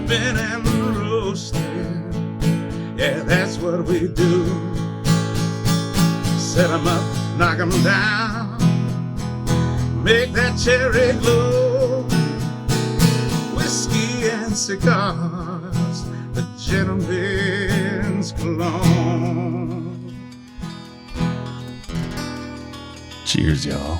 Sipping and roasting, yeah, that's what we do. Set 'em up, knock 'em down, make that cherry glow. Whiskey and cigars, the gentleman's cologne. Cheers, y'all.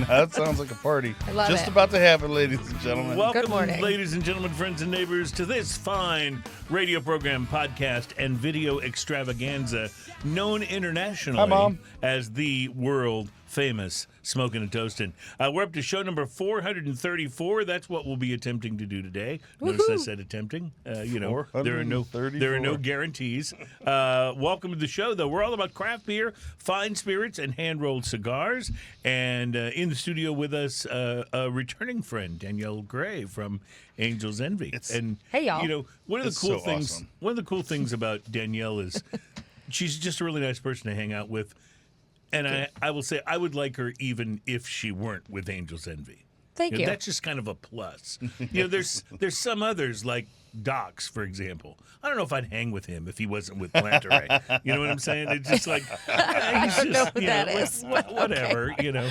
That sounds like a party. I love Just it. about to happen, ladies and gentlemen. Welcome, Good morning. ladies and gentlemen, friends and neighbors, to this fine radio program, podcast, and video extravaganza known internationally Hi, Mom. as the world-famous Smoking and Toasting. We're up to show number 434. That's what we'll be attempting to do today. Notice I said attempting. There are no guarantees. Welcome to the show, though. We're all about craft beer, fine spirits, and hand-rolled cigars. And in the studio with us, a returning friend, Danielle Gray from Angel's Envy. Hey, y'all. You know, one of the It's cool so things. awesome. One of the cool things about Danielle is she's just a really nice person to hang out with. And I will say I would like her even if she weren't with Angel's Envy. Thank you. That's just kind of a plus. There's some others like Doc's, for example. I don't know if I'd hang with him if he wasn't with Plantaray. You know what I'm saying? It's just like I don't know who that is. Whatever, you know.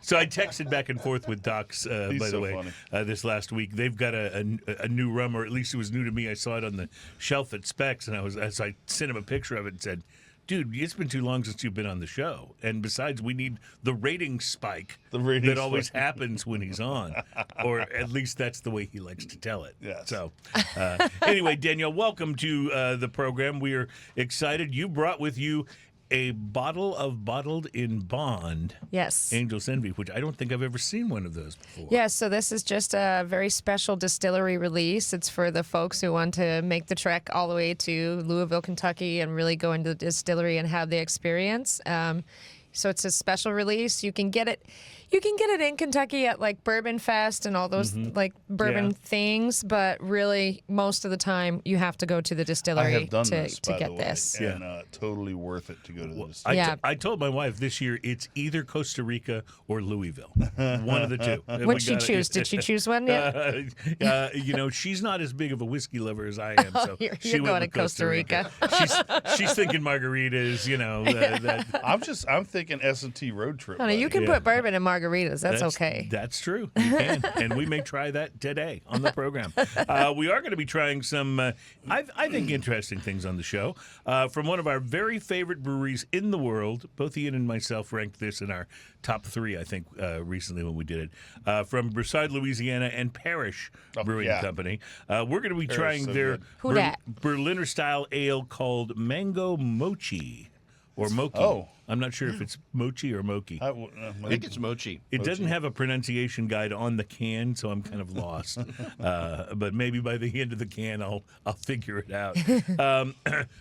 So I texted back and forth with Doc's, by the so way, this last week. They've got a new rum, or at least it was new to me. I saw it on the shelf at Specs, and I sent him a picture of it and said, dude, it's been too long since you've been on the show. And besides, we need the rating spike that always happens when he's on. Or at least that's the way he likes to tell it. Yes. So, anyway, Danielle, welcome to the program. We are excited. You brought with you a bottle of Bottled in Bond. Yes. Angel's Envy, which I don't think I've ever seen one of those before. Yeah, so this is just a very special distillery release. It's for the folks who want to make the trek all the way to Louisville, Kentucky, and really go into the distillery and have the experience. So it's a special release. You can get it. You can get it in Kentucky at like Bourbon Fest and all those like bourbon things, but really most of the time you have to go to the I distillery have done to this, by get the way, this. and totally worth it to go to the distillery. Yeah. I told my wife this year it's either Costa Rica or Louisville. One of the two. What'd she choose? Did she choose one yet? She's not as big of a whiskey lover as I am. So You're she going went to with Costa Rica. she's thinking margaritas. I'm thinking S&T road trip. Honey, you buddy. can put bourbon in margaritas. That's okay. That's true. You can, and we may try that today on the program. We are going to be trying some, I think, interesting things on the show from one of our very favorite breweries in the world. Both Ian and myself ranked this in our top 3, I think, recently when we did it. From Broussard, Louisiana, and Parish Brewing Company. We're going to be trying so their good. Who dat? Berliner style ale called Mango Mochi or Mochi. Oh. I'm not sure if it's Mochi or Mochi. I think it's Mochi. It doesn't have a pronunciation guide on the can, so I'm kind of lost. But maybe by the end of the can, I'll figure it out.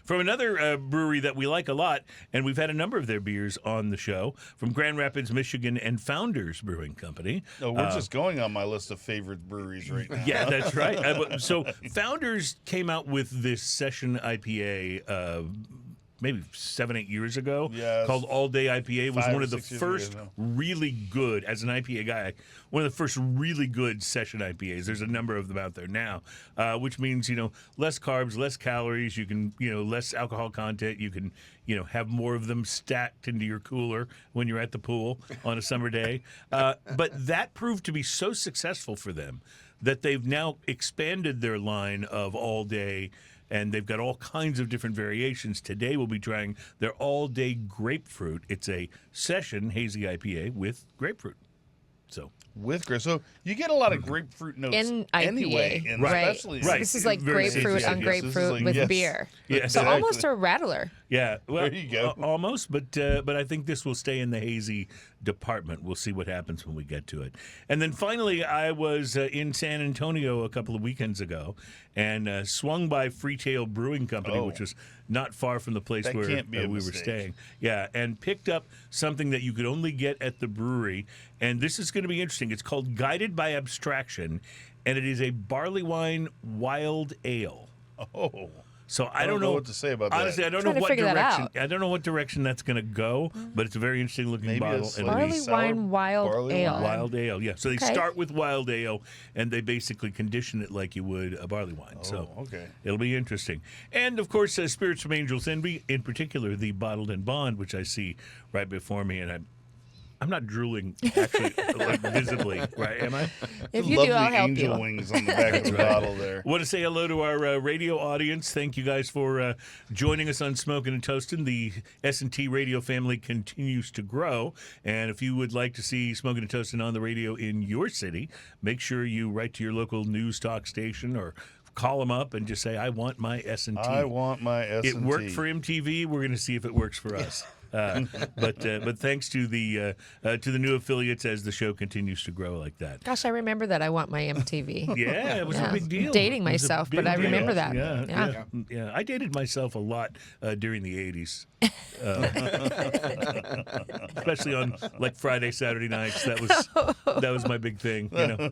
From another brewery that we like a lot, and we've had a number of their beers on the show, from Grand Rapids, Michigan, and Founders Brewing Company. No, we're just going on my list of favorite breweries right now. Yeah, that's right. So Founders came out with this session IPA maybe 7-8 years ago, Yes. called All Day IPA. It was 5 one or of the 6 years first ago now. really good, as an IPA guy, one of the first really good session IPAs. There's a number of them out there now, which means, less carbs, less calories. You can, less alcohol content. You can, have more of them stacked into your cooler when you're at the pool on a summer day. But that proved to be so successful for them that they've now expanded their line of all day, and they've got all kinds of different variations. Today we'll be trying their all-day grapefruit. It's a session hazy IPA with grapefruit. So So you get a lot of grapefruit notes In anyway, IPA, and right. especially So this is like Very grapefruit safe, on yes. grapefruit This is like- with yes. beer. Yeah, So exactly. almost a rattler. Yeah, well, There you go. Almost, but I think this will stay in the hazy department. We'll see what happens when we get to it. And then finally, I was in San Antonio a couple of weekends ago and swung by Freetail Brewing Company, Oh. which was not far from the place That where can't be a we were mistake. staying. Yeah, and picked up something that you could only get at the brewery. And this is going to be interesting. It's called Guided by Abstraction, and it is a Barleywine wild ale. Oh, So I don't don't know what to say about that. Honestly, I don't Trying know to what figure that direction. out. I don't know what direction that's going to go, but it's a very interesting looking Maybe bottle. it's and like we- Barleywine Wild barley Ale. wine. Wild ale, yeah. So they Okay. start with wild ale, and they basically condition it like you would a barley wine. So okay. it'll be interesting. And of course, Spirits from Angel's Envy, in particular, the Bottled and Bond, which I see right before me, and I'm not drooling actually like visibly, right? Am I? If you Lovely do, I'll help angel you. wings on the back of the bottle there. Want to say hello to our radio audience. Thank you guys for joining us on Smoking and Toasting. The S&T radio family continues to grow. And if you would like to see Smoking and Toasting on the radio in your city, make sure you write to your local news talk station or call them up and just say, I want my S&T. I want my S&T. It worked for MTV. We're going to see if it works for us. But thanks to the new affiliates as the show continues to grow like that. Gosh, I remember that. I want my MTV. Yeah, it was a big deal. Dating It was a myself, big but I deal. remember that. Yeah. I dated myself a lot during the 80s. Especially on like Friday, Saturday nights. That was my big thing, you know.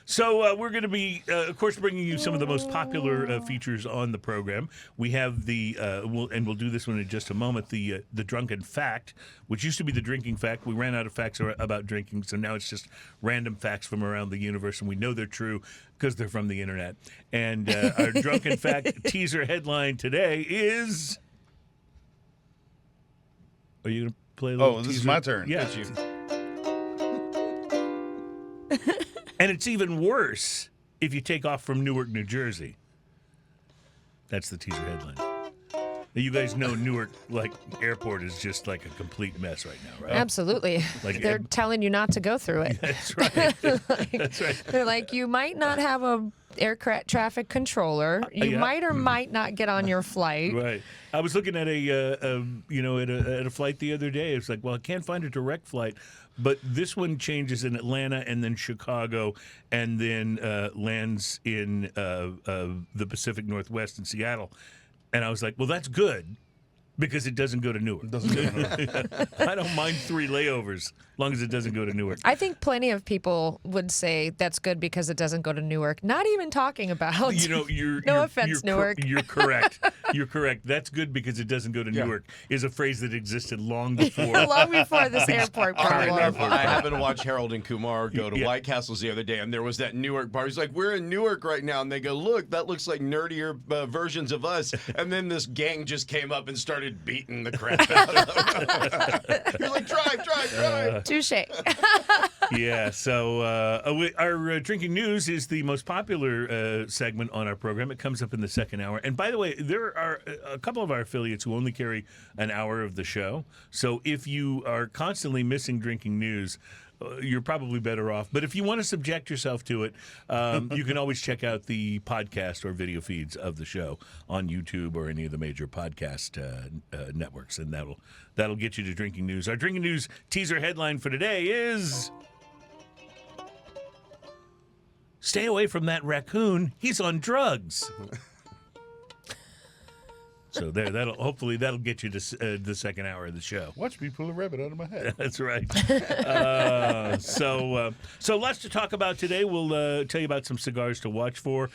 So we're going to be, of course, bringing you some of the most popular features on the program. We have we'll do this one in just a moment. The drunken fact, which used to be the drinking fact. We ran out of facts about drinking, so now it's just random facts from around the universe, and we know they're true because they're from the internet. And our drunken fact teaser headline today is. Are you going to play a little Oh, this is teaser? my turn. Yeah. And it's even worse if you take off from Newark, New Jersey. That's the teaser headline. Now, you guys know Newark, like, airport is just like a complete mess right now, right? Absolutely. Like, They're telling you not to go through it. That's right. That's right. They're like, you might not have a air traffic controller. You Yeah. might or might not get on your flight. Right. I was looking at a flight the other day. It's like, well, I can't find a direct flight, but this one changes in Atlanta and then Chicago, and then lands in the Pacific Northwest in Seattle. And I was like, well, that's good because it doesn't go to Newark. I don't mind 3 layovers as long as it doesn't go to Newark. I think plenty of people would say that's good because it doesn't go to Newark. Not even talking about. No offense, Newark. You're correct. You're correct. That's good because it doesn't go to Newark is a phrase that existed long before. Long before this airport problem. I happened to watch Harold and Kumar go to White Castles the other day, and there was that Newark bar. He's like, we're in Newark right now. And they go, look, that looks like nerdier versions of us. And then this gang just came up and started beating the crap out of them. You're like, drive. Touche. Yeah, so our drinking news is the most popular segment on our program. It comes up in the second hour. And by the way, there are a couple of our affiliates who only carry an hour of the show. So if you are constantly missing drinking news, you're probably better off. But if you want to subject yourself to it, you can always check out the podcast or video feeds of the show on YouTube or any of the major podcast networks, and that'll get you to drinking news. Our drinking news teaser headline for today is: stay away from that raccoon. He's on drugs. So hopefully that'll get you to the second hour of the show. Watch me pull a rabbit out of my hat. That's right. So lots to talk about today. We'll tell you about some cigars to watch for.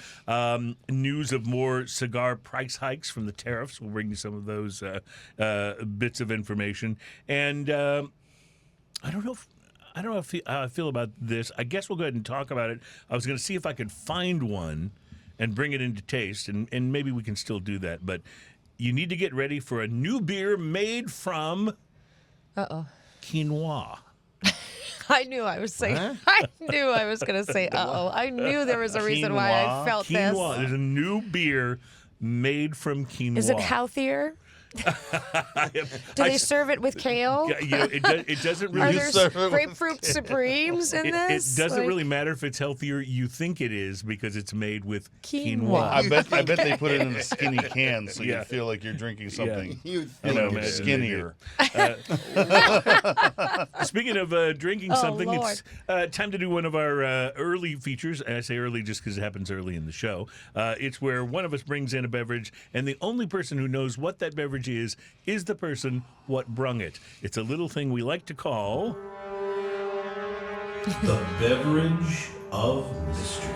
News of more cigar price hikes from the tariffs. We'll bring you some of those bits of information. And I don't know how I feel about this. I guess we'll go ahead and talk about it. I was going to see if I could find one and bring it into taste, and maybe we can still do that. But you need to get ready for a new beer made from quinoa. I knew I was saying. I knew I was going to say, I knew there was a reason why I felt Quinoa. this. There's a new beer made from quinoa. Is it healthier? Do they serve it with kale? It doesn't Are really. there grapefruit supremes in It this? doesn't really matter if it's healthier. You think it is because it's made with Quinoa. quinoa. I bet they put it in a skinny can so you feel like you're drinking something skinnier. Speaking of drinking something, Lord. it's time to do one of our early features. And I say early just because it happens early in the show. It's where one of us brings in a beverage, and the only person who knows what that beverage is the person what brung it. It's a little thing we like to call the beverage of mystery.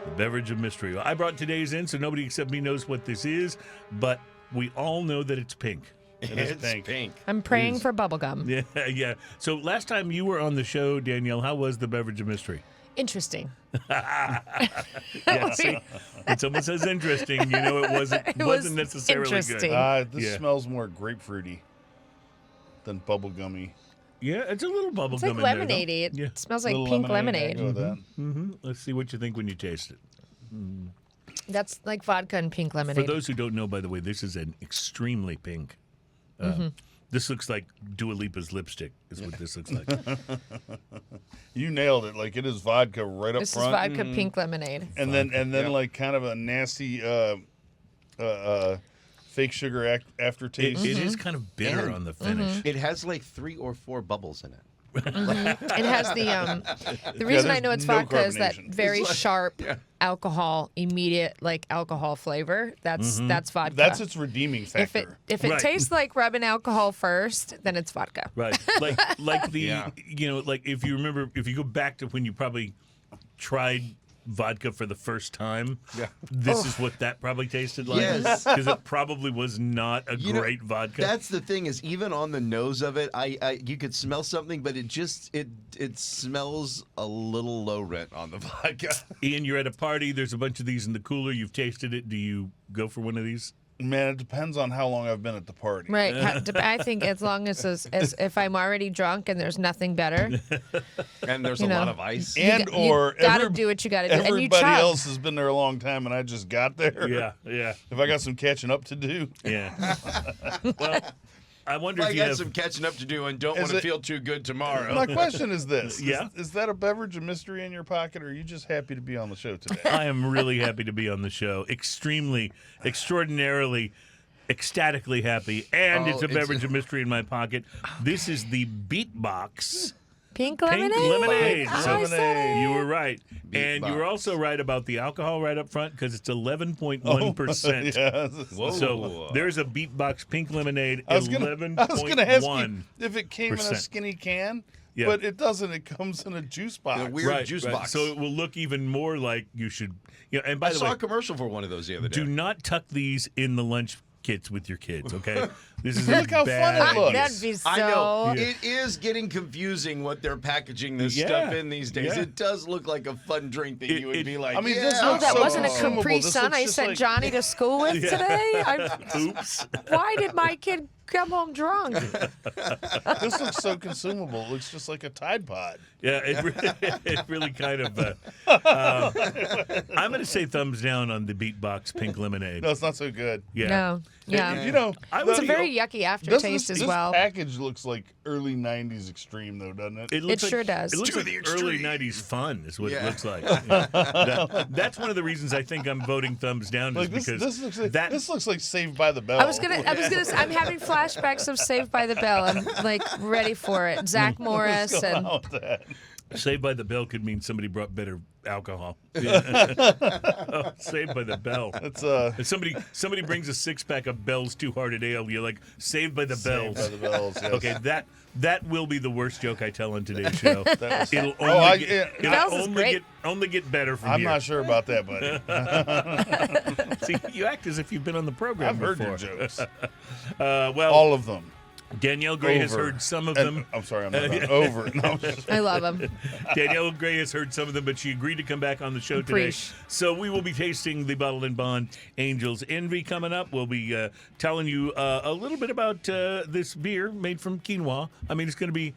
The beverage of mystery. I brought today's in, so nobody except me knows what this is, but we all know that it's pink. It's pink. I'm praying for bubblegum. Yeah, yeah. So last time you were on the show, Danielle, how was the beverage of mystery? Interesting. Yeah, see, when someone says interesting, you know it wasn't necessarily interesting. good. This smells more grapefruity than bubblegummy. Yeah, it's a little bubble It's gum like in there, though. lemonade. It Yeah. smells like Little pink I lemonade. go with that. Let's see what you think when you taste it. That's like vodka and pink For lemonade. those who don't know, by the way, this is an extremely pink. This looks like Dua Lipa's lipstick is what this looks like. You nailed it. Like it is vodka right up This is front. vodka pink lemonade. And then like kind of a nasty fake sugar aftertaste. It is kind of bitter And- on the finish. It has like 3 or 4 bubbles in it. It has the reason I there's know it's no vodka is that carbonation. very It's like- sharp alcohol, immediate like alcohol flavor. That's vodka. That's its redeeming factor. if it Right. tastes like rubbing alcohol first, then it's vodka. Right. Like the Yeah. like if you remember, if you go back to when you probably tried vodka for the first time, this is what that probably tasted like. Yes. Because it probably was not a You know, great vodka. That's the thing is even on the nose of it, I you could smell something, but it smells a little low rent on the vodka. Ian, you're at a party, there's a bunch of these in the cooler, you've tasted it. Do you go for one of these? Man, it depends on how long I've been at the party. Right. I think as long as if I'm already drunk and there's nothing better, And there's You a know. lot of ice. And you or gotta do what you gotta do. And you everybody chug. else has been there a long time, and I just got there. Yeah. If I got some catching up to do, Yeah. Well, I wonder I if you got have some catching up to do and don't Is want to it- feel too good tomorrow. my question is this: Yeah? is that a beverage of mystery in your pocket, or are you just happy to be on the show today? I am really happy to be on the show. Extraordinarily, ecstatically happy. And it's a beverage of mystery in my pocket. This is the Beatbox Pink Pink lemonade. Lemonade. I said it. You were right. And you were Beatbox. also right about the alcohol right up front because it's 11.1%. Yeah. Whoa. So there's a Beatbox Pink Lemonade, I was gonna ask you if it came in a skinny can, Yeah. but it doesn't. It comes in a juice box. A weird juice box. So it will look even more like you should. And by I the saw way, a commercial for one of those the other day. do not tuck these in the lunch kits with your kids, okay? This is Look a how bad fun it looks. idea. That'd be so. I know. Yeah. It is getting confusing what they're packaging this Yeah. stuff in these days. Yeah. It does look like a fun drink that you would be like, I mean, yeah. this Oh, looks that so wasn't a consumable. Capri This Sun looks I just sent like- Johnny to school with today. Oops. Why did my kid come home drunk? This looks so consumable. It looks just like a Tide Pod. Yeah, it really kind of. I'm going to say thumbs down on the Beatbox Pink Lemonade. No, it's not so good. Yeah. No. Yeah. You know, I It's a would- very yucky aftertaste as this well. package looks like early '90s extreme, though, doesn't it? It, looks It sure like, does. It looks To like the early extreme. 90s fun is what it Yeah. looks like. Yeah. That's one of the reasons I think I'm voting thumbs down Like is this, because this looks like Saved by the Bell. I was gonna. I'm having flashbacks of Saved by the Bell. I'm like ready for it. Zach Morris What's going and on with that? Saved by the Bell could mean somebody brought better alcohol. Oh, Saved by the Bell. It's If somebody brings a 6-pack of Bell's Two Hearted Ale, you're like, Saved by the Saved Bells. by the Bells. Yes. Okay, that will be the worst joke I tell on today's show. was- It'll Oh, I- only, yeah. it'll Bells is only great. get only get better from I'm here. not sure about that, buddy. See, you act as if you've been on the program I've heard before. your jokes, Well, all of them. Danielle Gray has Over. heard some of And- them. I'm sorry, I'm not done. Over. No, I love him. Danielle Gray has heard some of them, but she agreed to come back on the show today. Preach. So we will be tasting the Bottled and Bond Angel's Envy coming up. We'll be telling you a little bit about this beer made from quinoa. I mean, it's going to be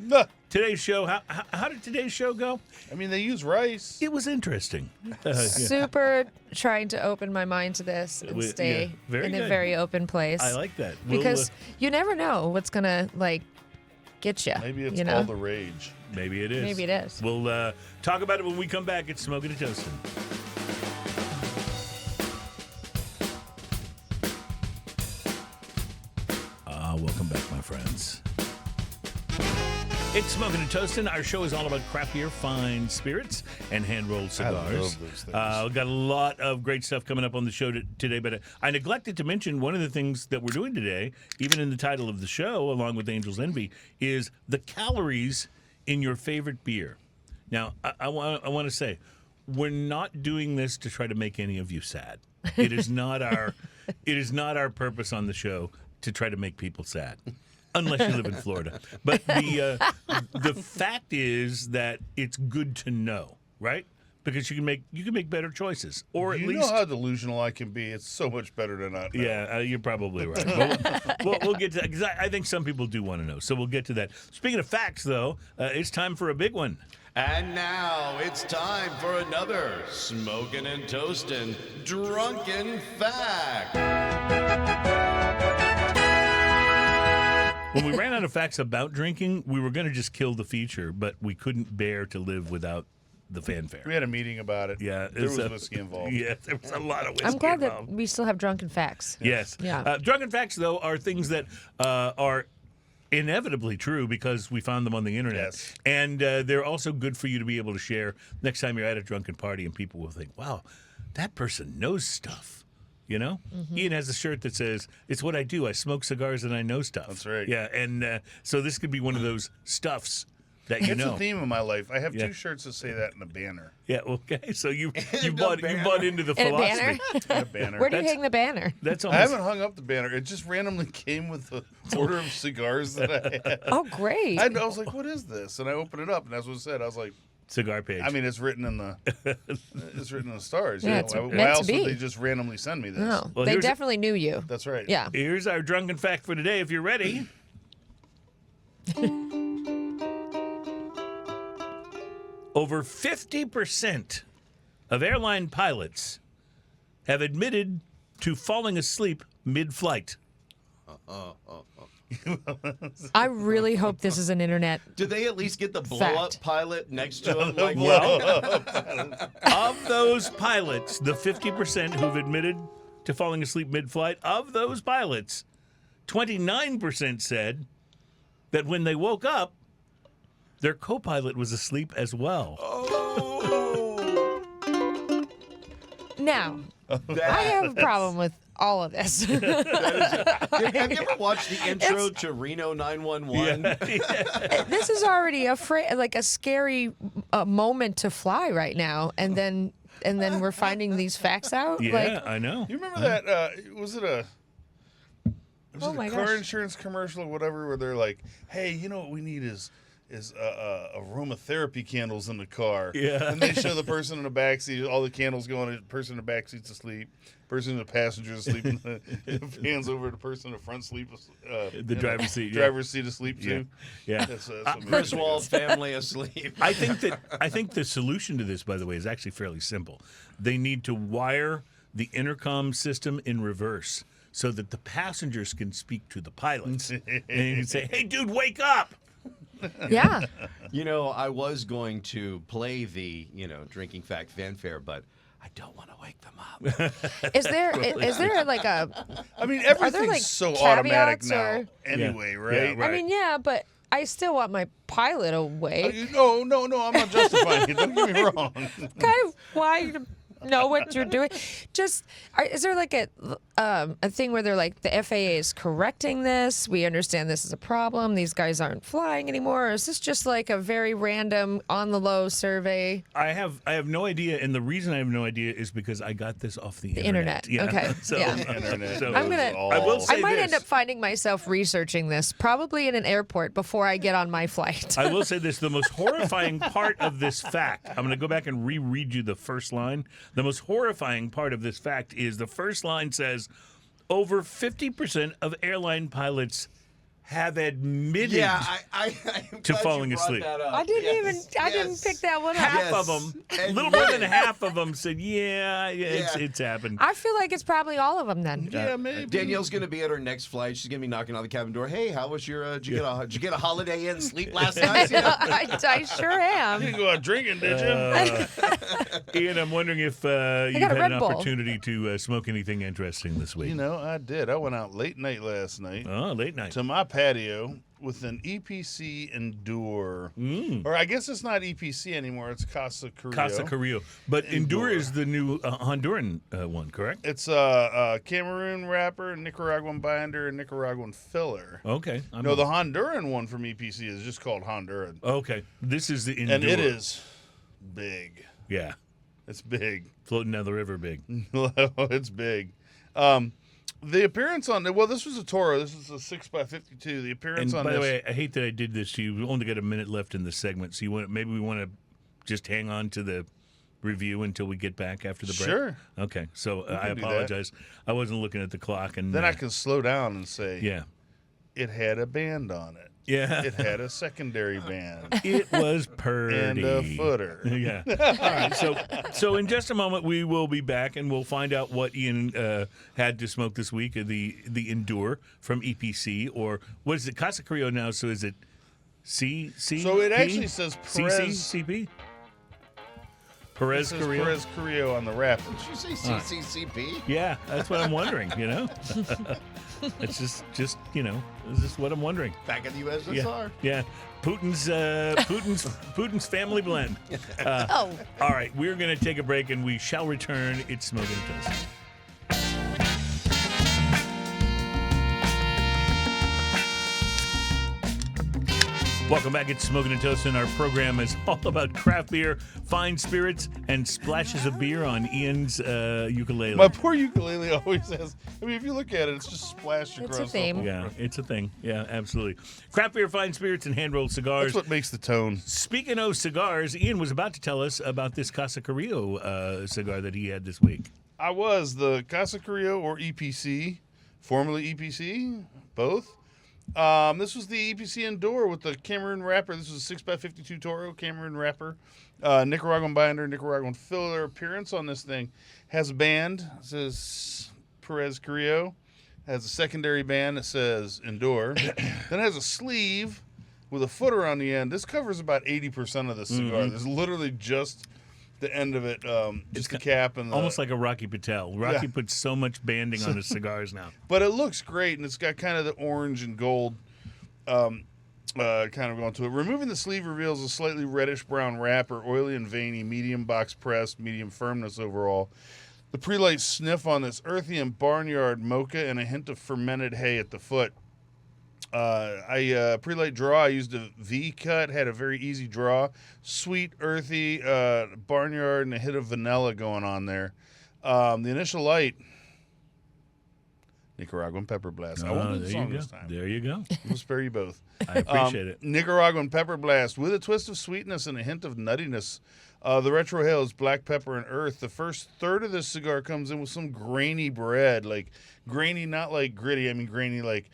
today's show. How did today's show go? I mean, they use rice. It was interesting. Super trying to open my mind to this and Yeah, stay very in good. a very open place. I like that. We'll, Because you never know what's gonna like get you. Maybe it's you know? all the rage. maybe it is. Maybe it is. We'll talk about it when we come back. It's Smoking and Toasting. Welcome back, my friends. It's Smoking and Toasting. Our show is all about craft beer, fine spirits, and hand-rolled cigars. love those things. We've got a lot of great stuff coming up on the show today, but I neglected to mention one of the things that we're doing today, even in the title of the show, along with Angel's Envy, is the calories in your favorite beer. Now, I want to say, we're not doing this to try to make any of you sad. It is not our purpose on the show to try to make people sad. Unless you live in Florida. But the fact is that it's good to know, right? Because you can make better choices, or at You least know how delusional I can be. It's so much better to not know. yeah, you're probably right. We'll get to that because I think some people do want to know. So we'll get to that. Speaking of facts, though, it's time for a big one. And now it's time for another Smokin' and Toastin' Drunken Fact. When we ran out of facts about drinking, we were going to just kill the feature, but we couldn't bear to live without the fanfare. We had a meeting about it. Yeah, There was whiskey involved. Yeah, there was a lot of whiskey I'm glad involved. that we still have drunken facts. Yes. Yeah. Drunken facts, though, are things that are inevitably true because we found them on the internet. Yes. And they're also good for you to be able to share next time you're at a drunken party and people will think, wow, that person knows stuff. You know? Mm-hmm. Ian has a shirt that says, it's what I do. I smoke cigars and I know stuff. That's right. Yeah, and so this could be one of those stuffs that you It's know. the theme of my life. I have Yeah. 2 shirts that say that in a banner. Yeah, okay. So you a bought into the In a philosophy. banner? A banner. Where do you That's- hang the banner? That's I almost haven't hung up the banner. It just randomly came with the order of cigars that I had. Oh, great. I was like, "What is this?" And I opened it up, and that's what it said. I was like, cigar page. "I mean, it's written in the stars. Yeah, you know? it's Why meant to else be. would they just randomly send me this?" No, Well, they here's a- definitely knew you. That's right. Yeah. Here's our drunken fact for today, if you're ready. Over 50% of airline pilots have admitted to falling asleep mid-flight. I really hope this is an internet. Do they at least get the blow-up Fact. pilot next to him? Like, Of those pilots, the 50% who've admitted to falling asleep mid-flight, of those pilots, 29% said that when they woke up, their co-pilot was asleep as well. Now, I have a problem with all of this. have you ever watched the intro to Reno 911? This is already a scary moment to fly right now, and then we're finding these facts out. Yeah, Like, I know. You remember that? Was it a Oh my car gosh. insurance commercial or whatever, where they're like, "Hey, you know what we need is aromatherapy candles in the car." Yeah. And they show the person in the back seat, all the candles going, the person in the back seat's asleep, person in the passenger's asleep, and the hands over the person in the front sleep, The driver's seat, yeah. driver's seat asleep too. Yeah. That's what we Griswold family asleep. I think the solution to this, by the way, is actually fairly simple. They need to wire the intercom system in reverse so that the passengers can speak to the pilots. And you can say, "Hey, dude, wake up!" yeah. You know, I was going to play the, drinking fact fanfare, but I don't want to wake them up. Is there like a? I mean, Are there, everything's like, so automatic caveats now. or- Anyway, Yeah. right? Yeah, right. I mean, yeah, but I still want my pilot awake. No, I'm not justifying it. Don't get me wrong. Kind of why you know what you're doing. Just is there like a thing where they're like the FAA is correcting this? We understand this is a problem. These guys aren't flying anymore. Or is this just like a very random on the low survey? I have no idea, and the reason I have no idea is because I got this off the internet. Yeah. Okay. So, Yeah. Internet so I'm gonna- knows I will all. say I might this. end up finding myself researching this, probably in an airport before I get on my flight. I will say this: the most horrifying part of this fact. I'm going to go back and reread you the first line. The most horrifying part of this fact is the first line says, over 50% of airline pilots have admitted Yeah, I'm to glad falling you brought asleep. that up. I didn't Yes, didn't yes. pick that one up. half Yes. of them, a little Admitted. more than half of them said, yeah, Yeah. it's happened. I feel like it's probably all of them then. Yeah, maybe. Danielle's gonna be at her next flight. She's gonna be knocking on the cabin door. Hey, how was your? Did you get a Holiday Inn sleep last night? I sure You am. didn't go out drinking, did you? Ian, I'm wondering if you've got a had an Red Bull. opportunity to smoke anything interesting this week. You know, I did. I went out late night last night Oh, late night. to my patio with an EPC Endure. Or I guess it's not EPC anymore. It's Casa Carrillo. Casa Carrillo. But Endure is the new Honduran one, correct? It's a Cameroon wrapper, Nicaraguan binder, and Nicaraguan filler. Okay. No, the Honduran one from EPC is just called Honduran. Okay. This is the Endure. And it is big. Yeah. It's big. Floating down the river big. It's big. The appearance on this was a Toro. This is a 6x52. The appearance And on by this. the way, I hate that I did this to you. We only got a minute left in the segment, so maybe we want to just hang on to the review until we get back after the break. Sure. Okay. So I can do that. apologize. I wasn't looking at the clock, and Then I can slow down and say, yeah, it had a band on it. yeah, It had a secondary band it was purdy and a footer. Yeah. All right. So in just a moment we will be back and we'll find out what Ian had to smoke this week. The Endure from EPC, or what is it? Casa Carrillo now. So is it C? So it actually says Perez. CP. Perez It says Carrillo. Perez Carrillo on the wrapper. Did you say CCCP? Yeah, that's what I'm wondering. It's just this is what I'm wondering. Back in the USSR. Yeah. Putin's family blend. Oh. All right, we're going to take a break and we shall return. It's Smoking Toast. Welcome back. It's Smoking and Toast, and our program is all about craft beer, fine spirits, and splashes of beer on Ian's ukulele. My poor ukulele always has. I mean, if you look at it, it's just splashed across. It's a theme. Yeah, it's a thing. Yeah, absolutely. Craft beer, fine spirits, and hand-rolled cigars. That's what makes the tone. Speaking of cigars, Ian was about to tell us about this Casa Carrillo cigar that he had this week. I was the Casa Carrillo, or EPC, formerly EPC, both. This was the EPC Endure with the Cameroon wrapper. This was a 6x52 Toro Cameroon wrapper. Nicaraguan binder, Nicaraguan filler. Appearance on this thing has a band. It says Perez Carrillo. Has a secondary band that says Endure. Then it has a sleeve with a footer on the end. This covers about 80% of the cigar. There's literally just the end of it, just the cap and the, Almost like a Rocky Patel. Rocky Yeah. puts so much banding on his cigars now. But it looks great, and it's got kind of the orange and gold kind of going to it. Removing the sleeve reveals a slightly reddish-brown wrapper, oily and veiny, medium box press, medium firmness overall. The pre-light sniff on this earthy and barnyard mocha and a hint of fermented hay at the foot. Pre-light draw, I used a V cut, had a very easy draw. Sweet, earthy, barnyard, and a hit of vanilla going on there. The initial light, Nicaraguan pepper blast. I won't do the there song you go. this time. There you go. We'll spare you both. I appreciate it. Nicaraguan pepper blast with a twist of sweetness and a hint of nuttiness. The retro hail is black pepper and earth. The first third of this cigar comes in with some grainy bread, like grainy, not like gritty. I mean grainy, like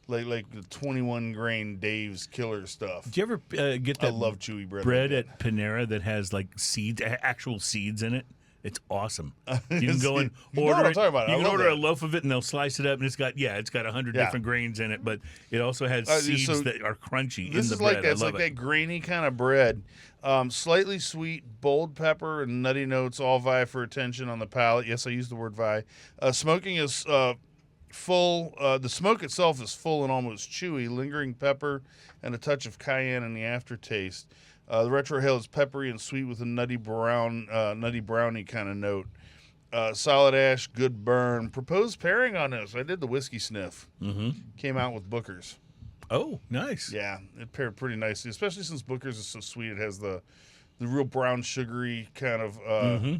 the 21 grain Dave's Killer stuff. Do you ever get that I love chewy bread. bread like at Panera that has like seeds, actual seeds in it? It's awesome. You can go and You know order what I'm it. talking about. I You can love order that. a loaf of it and they'll slice it up and it's got 100 Yeah. different grains in it, but it also has So seeds that are crunchy in This the is bread. like that. It's I like love it. that grainy kind of bread. Slightly sweet, bold pepper and nutty notes all vie for attention on the palate. Yes, I use the word vie. Smoking is full. The smoke itself is full and almost chewy, lingering pepper and a touch of cayenne in the aftertaste. The retro hail is peppery and sweet with a nutty brownie kind of note. Solid ash, good burn. Proposed pairing on this. I did the whiskey sniff. Mm-hmm. Came out with Booker's. Oh, nice. Yeah, it paired pretty nicely, especially since Booker's is so sweet. It has the real brown sugary kind of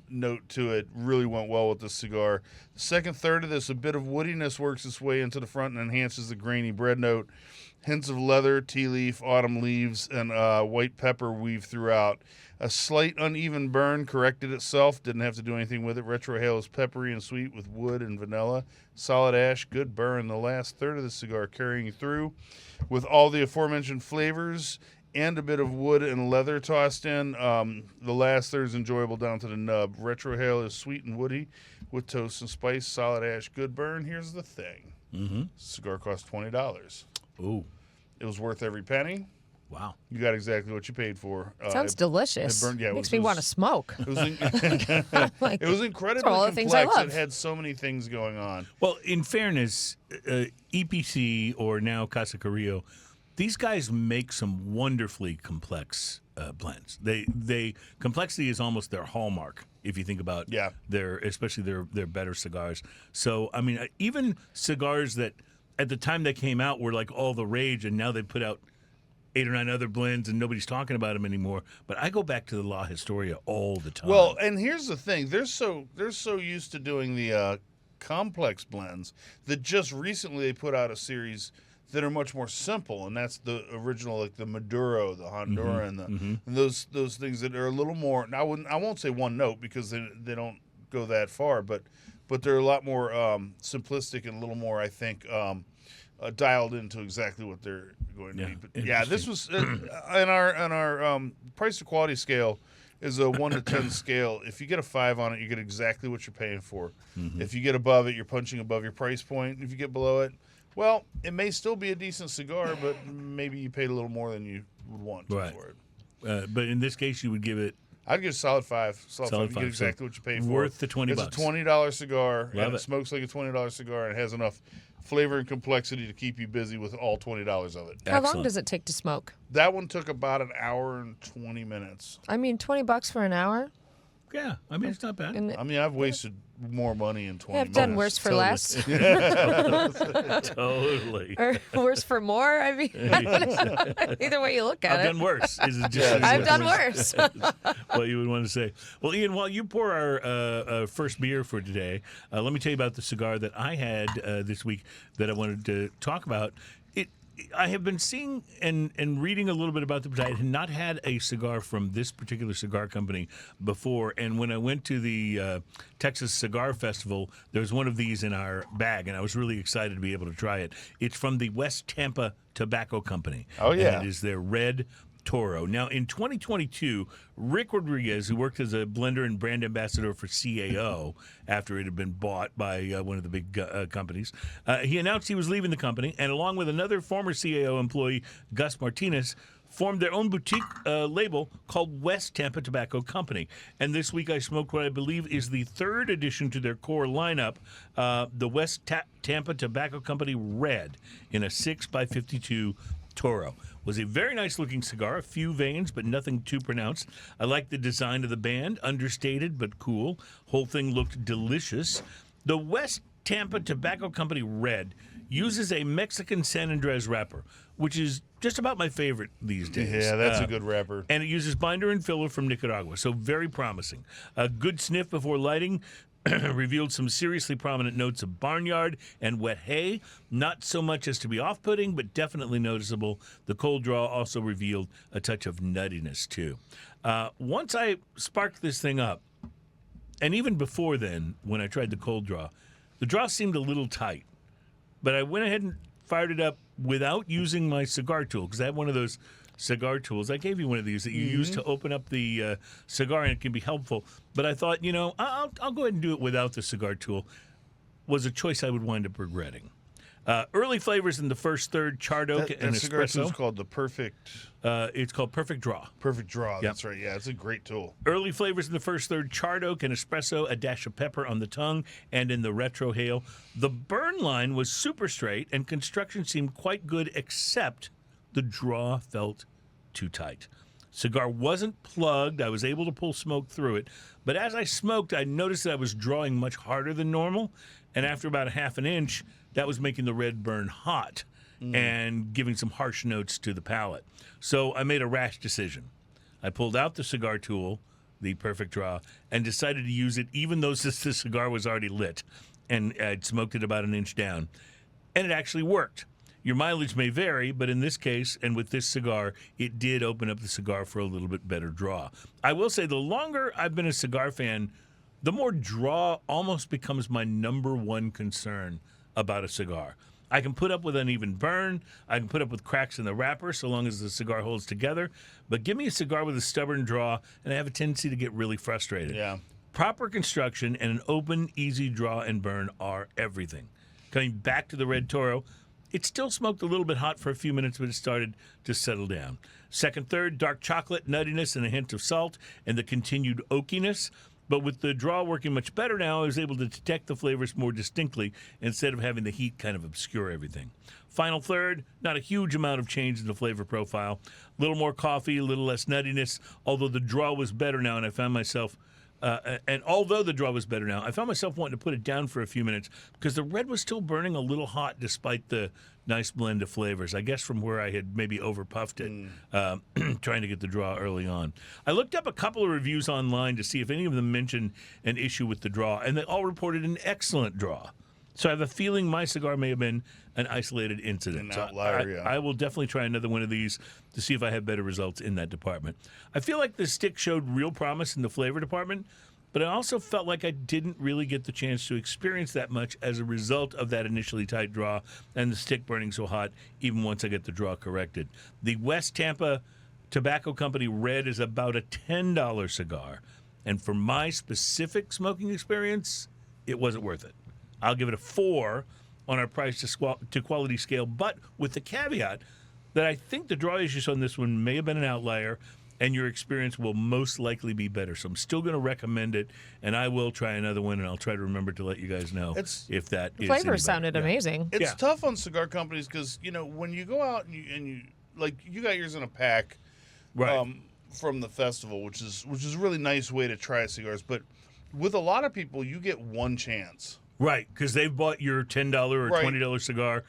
note to it. Really went well with this cigar. The second third of this, a bit of woodiness works its way into the front and enhances the grainy bread note. Hints of leather, tea leaf, autumn leaves, and white pepper weave throughout. A slight uneven burn corrected itself. Didn't have to do anything with it. Retro hail is peppery and sweet with wood and vanilla. Solid ash, good burn. The last third of the cigar carrying through with all the aforementioned flavors and a bit of wood and leather tossed in. The last third is enjoyable down to the nub. Retro hail is sweet and woody with toast and spice. Solid ash, good burn. Here's the thing. Cigar cost $20. Ooh, It was worth every penny. wow. You got exactly what you paid for. Sounds delicious. it burned- yeah, it Makes was- me it want to was- smoke. It was, Like, it was incredibly all the complex. things I love. It had so many things going on. Well, in fairness, EPC or now Casa Carrillo, these guys make some wonderfully complex blends. They complexity is almost their hallmark if you think about especially their better cigars. So I mean, even cigars that at the time they came out were like all the rage, and now they put out 8 or 9 other blends, and nobody's talking about them anymore. But I go back to the La Historia all the time. Well, and here's the thing: they're so used to doing the complex blends that just recently they put out a series that are much more simple, and that's the original, like the Maduro, the Honduran, and those things that are a little more. Now, I won't say one note because they don't go that far, but they're a lot more simplistic and a little more, I think, dialed into exactly what they're going to be. But yeah, this was on our price to quality scale is a 1 to 10 scale. If you get a 5 on it, you get exactly what you're paying for. If you get above it, you're punching above your price point. If you get below it, well, it may still be a decent cigar, but maybe you paid a little more than you would want for it. But in this case, you would give it. I'd give it a solid 5. Solid 5. You get exactly what you pay for. Worth the $20. It's a $20 cigar, Love and it smokes like a $20 cigar, and it has enough flavor and complexity to keep you busy with all $20 of it. How long does it take to smoke? That one took about an hour and 20 minutes. I mean, $20 for an hour? Yeah, I mean, it's not bad. I mean, I've wasted more money in 20 I've minutes. done worse for less. Totally. Or worse for more. I mean, either way you look at I've it. done worse. Is it just I've done worse. what you would want to say. Well, Ian, while you pour our first beer for today, let me tell you about the cigar that I had this week that I wanted to talk about. I have been seeing and reading a little bit about them, but I had not had a cigar from this particular cigar company before. And when I went to the Texas Cigar Festival, there was one of these in our bag, and I was really excited to be able to try it. It's from the West Tampa Tobacco Company. Oh, yeah. And it is their Red Toro. Now, in 2022, Rick Rodriguez, who worked as a blender and brand ambassador for CAO after it had been bought by one of the big companies, he announced he was leaving the company, and along with another former CAO employee, Gus Martinez, formed their own boutique label called West Tampa Tobacco Company. And this week I smoked what I believe is the third addition to their core lineup, the West Tampa Tobacco Company Red in a 6x52 Toro. Was a very nice looking cigar, a few veins, but nothing too pronounced. I like the design of the band, understated but cool. Whole thing looked delicious. The West Tampa Tobacco Company Red uses a Mexican San Andres wrapper, which is just about my favorite these days. Yeah, that's a good wrapper. And it uses binder and filler from Nicaragua, so very promising. A good sniff before lighting revealed some seriously prominent notes of barnyard and wet hay, not so much as to be off-putting, but definitely noticeable. The cold draw also revealed a touch of nuttiness, too. Once I sparked this thing up, and even before then, when I tried the cold draw, the draw seemed a little tight. But I went ahead and fired it up without using my cigar tool, because I have one of those cigar tools. I gave you one of these that you use to open up the cigar, and it can be helpful. But I thought, I'll go ahead and do it without the cigar tool. Was a choice I would wind up regretting. Early flavors in the first third, charred oak and cigar espresso. tool is called the Perfect. It's called Perfect Draw. Perfect Draw. That's right. Yeah, it's a great tool. Early flavors in the first third, charred oak and espresso, a dash of pepper on the tongue, and in the retrohale. The burn line was super straight, and construction seemed quite good, except the draw felt too tight. Cigar wasn't plugged. I was able to pull smoke through it. But as I smoked, I noticed that I was drawing much harder than normal. And after about a half an inch, that was making the red burn hot and giving some harsh notes to the palate. So I made a rash decision. I pulled out the cigar tool, the Perfect Draw, and decided to use it even though the cigar was already lit. And I'd smoked it about an inch down. And it actually worked. Your mileage may vary, but in this case, and with this cigar, it did open up the cigar for a little bit better draw. I will say, the longer I've been a cigar fan, the more draw almost becomes my number one concern about a cigar. I can put up with uneven burn. I can put up with cracks in the wrapper so long as the cigar holds together. But give me a cigar with a stubborn draw, and I have a tendency to get really frustrated. Yeah. Proper construction and an open, easy draw and burn are everything. Coming back to the Red Toro, it still smoked a little bit hot for a few minutes, but it started to settle down. Second, third, dark chocolate, nuttiness, and a hint of salt, and the continued oakiness. But with the draw working much better now, I was able to detect the flavors more distinctly instead of having the heat kind of obscure everything. Final third, not a huge amount of change in the flavor profile. A little more coffee, a little less nuttiness, although the draw was better now, and I found myself And although the draw was better now, I found myself wanting to put it down for a few minutes because the red was still burning a little hot despite the nice blend of flavors. I guess from where I had maybe overpuffed it, trying to get the draw early on. I looked up a couple of reviews online to see if any of them mentioned an issue with the draw, and they all reported an excellent draw. So I have a feeling my cigar may have been an isolated incident. An outlier, I will definitely try another one of these to see if I have better results in that department. I feel like the stick showed real promise in the flavor department, but I also felt like I didn't really get the chance to experience that much as a result of that initially tight draw and the stick burning so hot, even once I get the draw corrected. The West Tampa Tobacco Company Red is about a $10 cigar, and for my specific smoking experience, it wasn't worth it. I'll give it a 4 on our price to quality scale, but with the caveat that I think the draw issues on this one may have been an outlier, and your experience will most likely be better. So I'm still going to recommend it, and I will try another one, and I'll try to remember to let you guys know if that is any Flavor better. sounded amazing. It's tough on cigar companies because, when you go out and you like, you got yours in a pack Right. from the festival, which is a really nice way to try cigars. But with a lot of people, you get one chance. Right, because they've bought your $10 or Right. $20 cigar,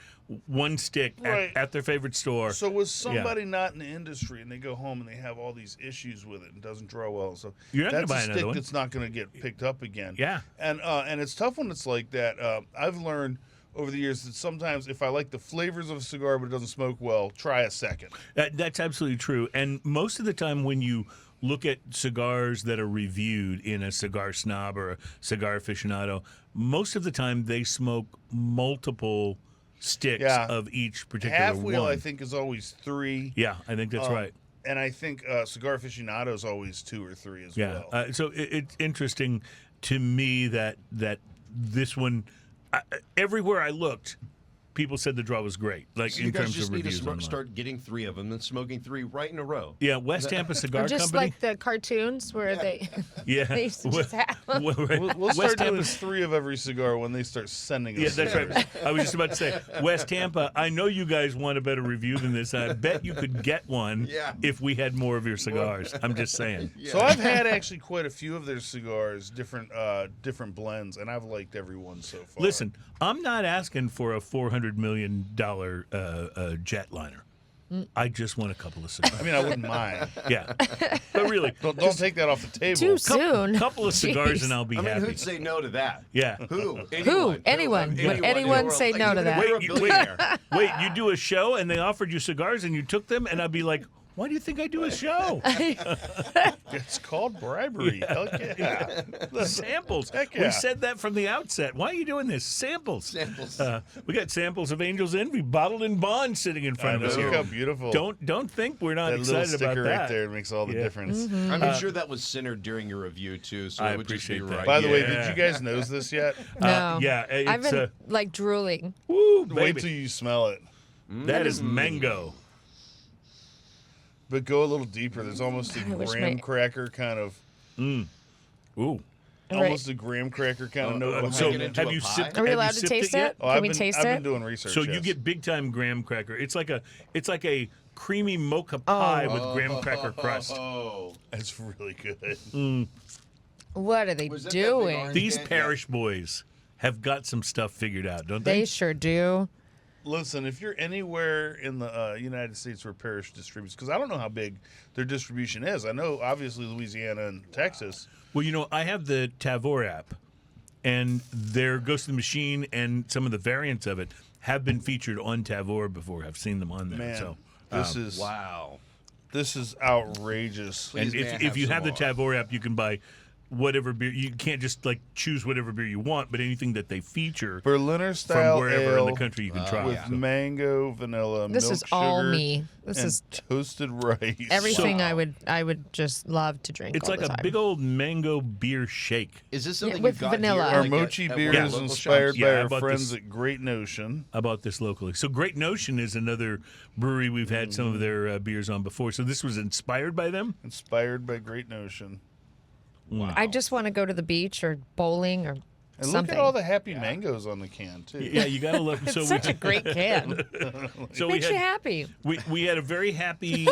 one stick Right. at their favorite store. So with somebody not in the industry and they go home and they have all these issues with it and doesn't draw well, so You're not gonna that's buy a another stick one. that's not going to get picked up again. Yeah. And it's tough when it's like that. I've learned over the years that sometimes if I like the flavors of a cigar but it doesn't smoke well, try a second. That's absolutely true. And most of the time when you look at cigars that are reviewed in a Cigar Snob or a Cigar Aficionado, most of the time they smoke multiple sticks Yeah. of each particular Half wheel, one. I think, is always 3. Yeah, I think that's right. And I think Cigar Aficionado is always 2 or 3 as Yeah. well. So it's interesting to me that this one, everywhere I looked, people said the draw was great. Like So in you guys terms just of need to reviews online. start getting 3 of them and smoking 3 right in a row. Yeah, West Tampa Cigar Just Company. like the cartoons where they Yeah, they used to just have them. We'll West start doing Tampa 3 of every cigar when they start sending us. Yeah, that's cigars. right. I was just about to say, West Tampa, I know you guys want a better review than this. I bet you could get one if we had more of your cigars. I'm just saying. So I've had actually quite a few of their cigars, different blends, and I've liked every one so far. Listen, I'm not asking for a $400 million jetliner. I just want a couple of cigars. I mean, I wouldn't mind. Yeah. But really, Don't take that off the table. Too soon. couple of cigars Jeez. and I'll be I mean, happy. who'd say no to that? Yeah. Who? Who? Anyone. Would anyone say no to that? You're a billionaire. Wait, you do a show and they offered you cigars and you took them, and I'd be like, why do you think I do a show? It's called bribery. Hell yeah. Samples. Heck We yeah. said that from the outset. Why are you doing this? Samples. Samples. We got samples of Angel's Envy, bottled in bond, sitting in front of us Look here. how beautiful. Don't think we're not that little excited sticker about that. right there makes all the Yeah. difference. I'm sure that was centered during your review too, so I it would just be appreciate that. right. By the way, Yeah. did you guys nose this yet? No. Yeah, it's I've been like drooling. woo, Wait baby. till you smell it. That is mango. But go a little deeper. There's almost a I wish graham my- cracker kind of, Ooh. almost a graham cracker kind of note. So Make it into have a you pie? sipped? Are we have you allowed to sipped taste yet? it? Can we taste I've it? been doing research. So you yes. get big time graham cracker. It's like a creamy mocha pie with graham cracker crust. Oh, It's really good. What are they Was that that big doing? orange- These Yeah. Parish boys have got some stuff figured out, don't They they? sure do. Listen, if you're anywhere in the United States where Parish distributes, because I don't know how big their distribution is. I know, obviously, Louisiana and Texas. Well, I have the Tavor app, and their Ghost of the Machine and some of the variants of it have been featured on Tavor before. I've seen them on there. Man, So, this is wow. this is outrageous. and Please, may I if have you some have the more? Tavor app, you can buy whatever beer. You can't just like choose whatever beer you want, but anything that they feature Berliner style from wherever ale in the country you can try. with So- mango, vanilla, This milk is all sugar, me. This and is toasted rice. everything I would just love to drink. It's all like the a time. big old mango beer shake. Is this something with you've got vanilla. here? Our like Mochi at beer one of is the local inspired shops? Yeah, by I our bought friends this- at Great Notion. I bought this locally. So Great Notion is another brewery we've had some of their beers on before. So this was inspired by them. Inspired by Great Notion. I just want to go to the beach or bowling or And something. look at all the happy mangoes on the can, too. Yeah, you gotta love. So It's such a great can. so Makes we you had happy. we had a very happy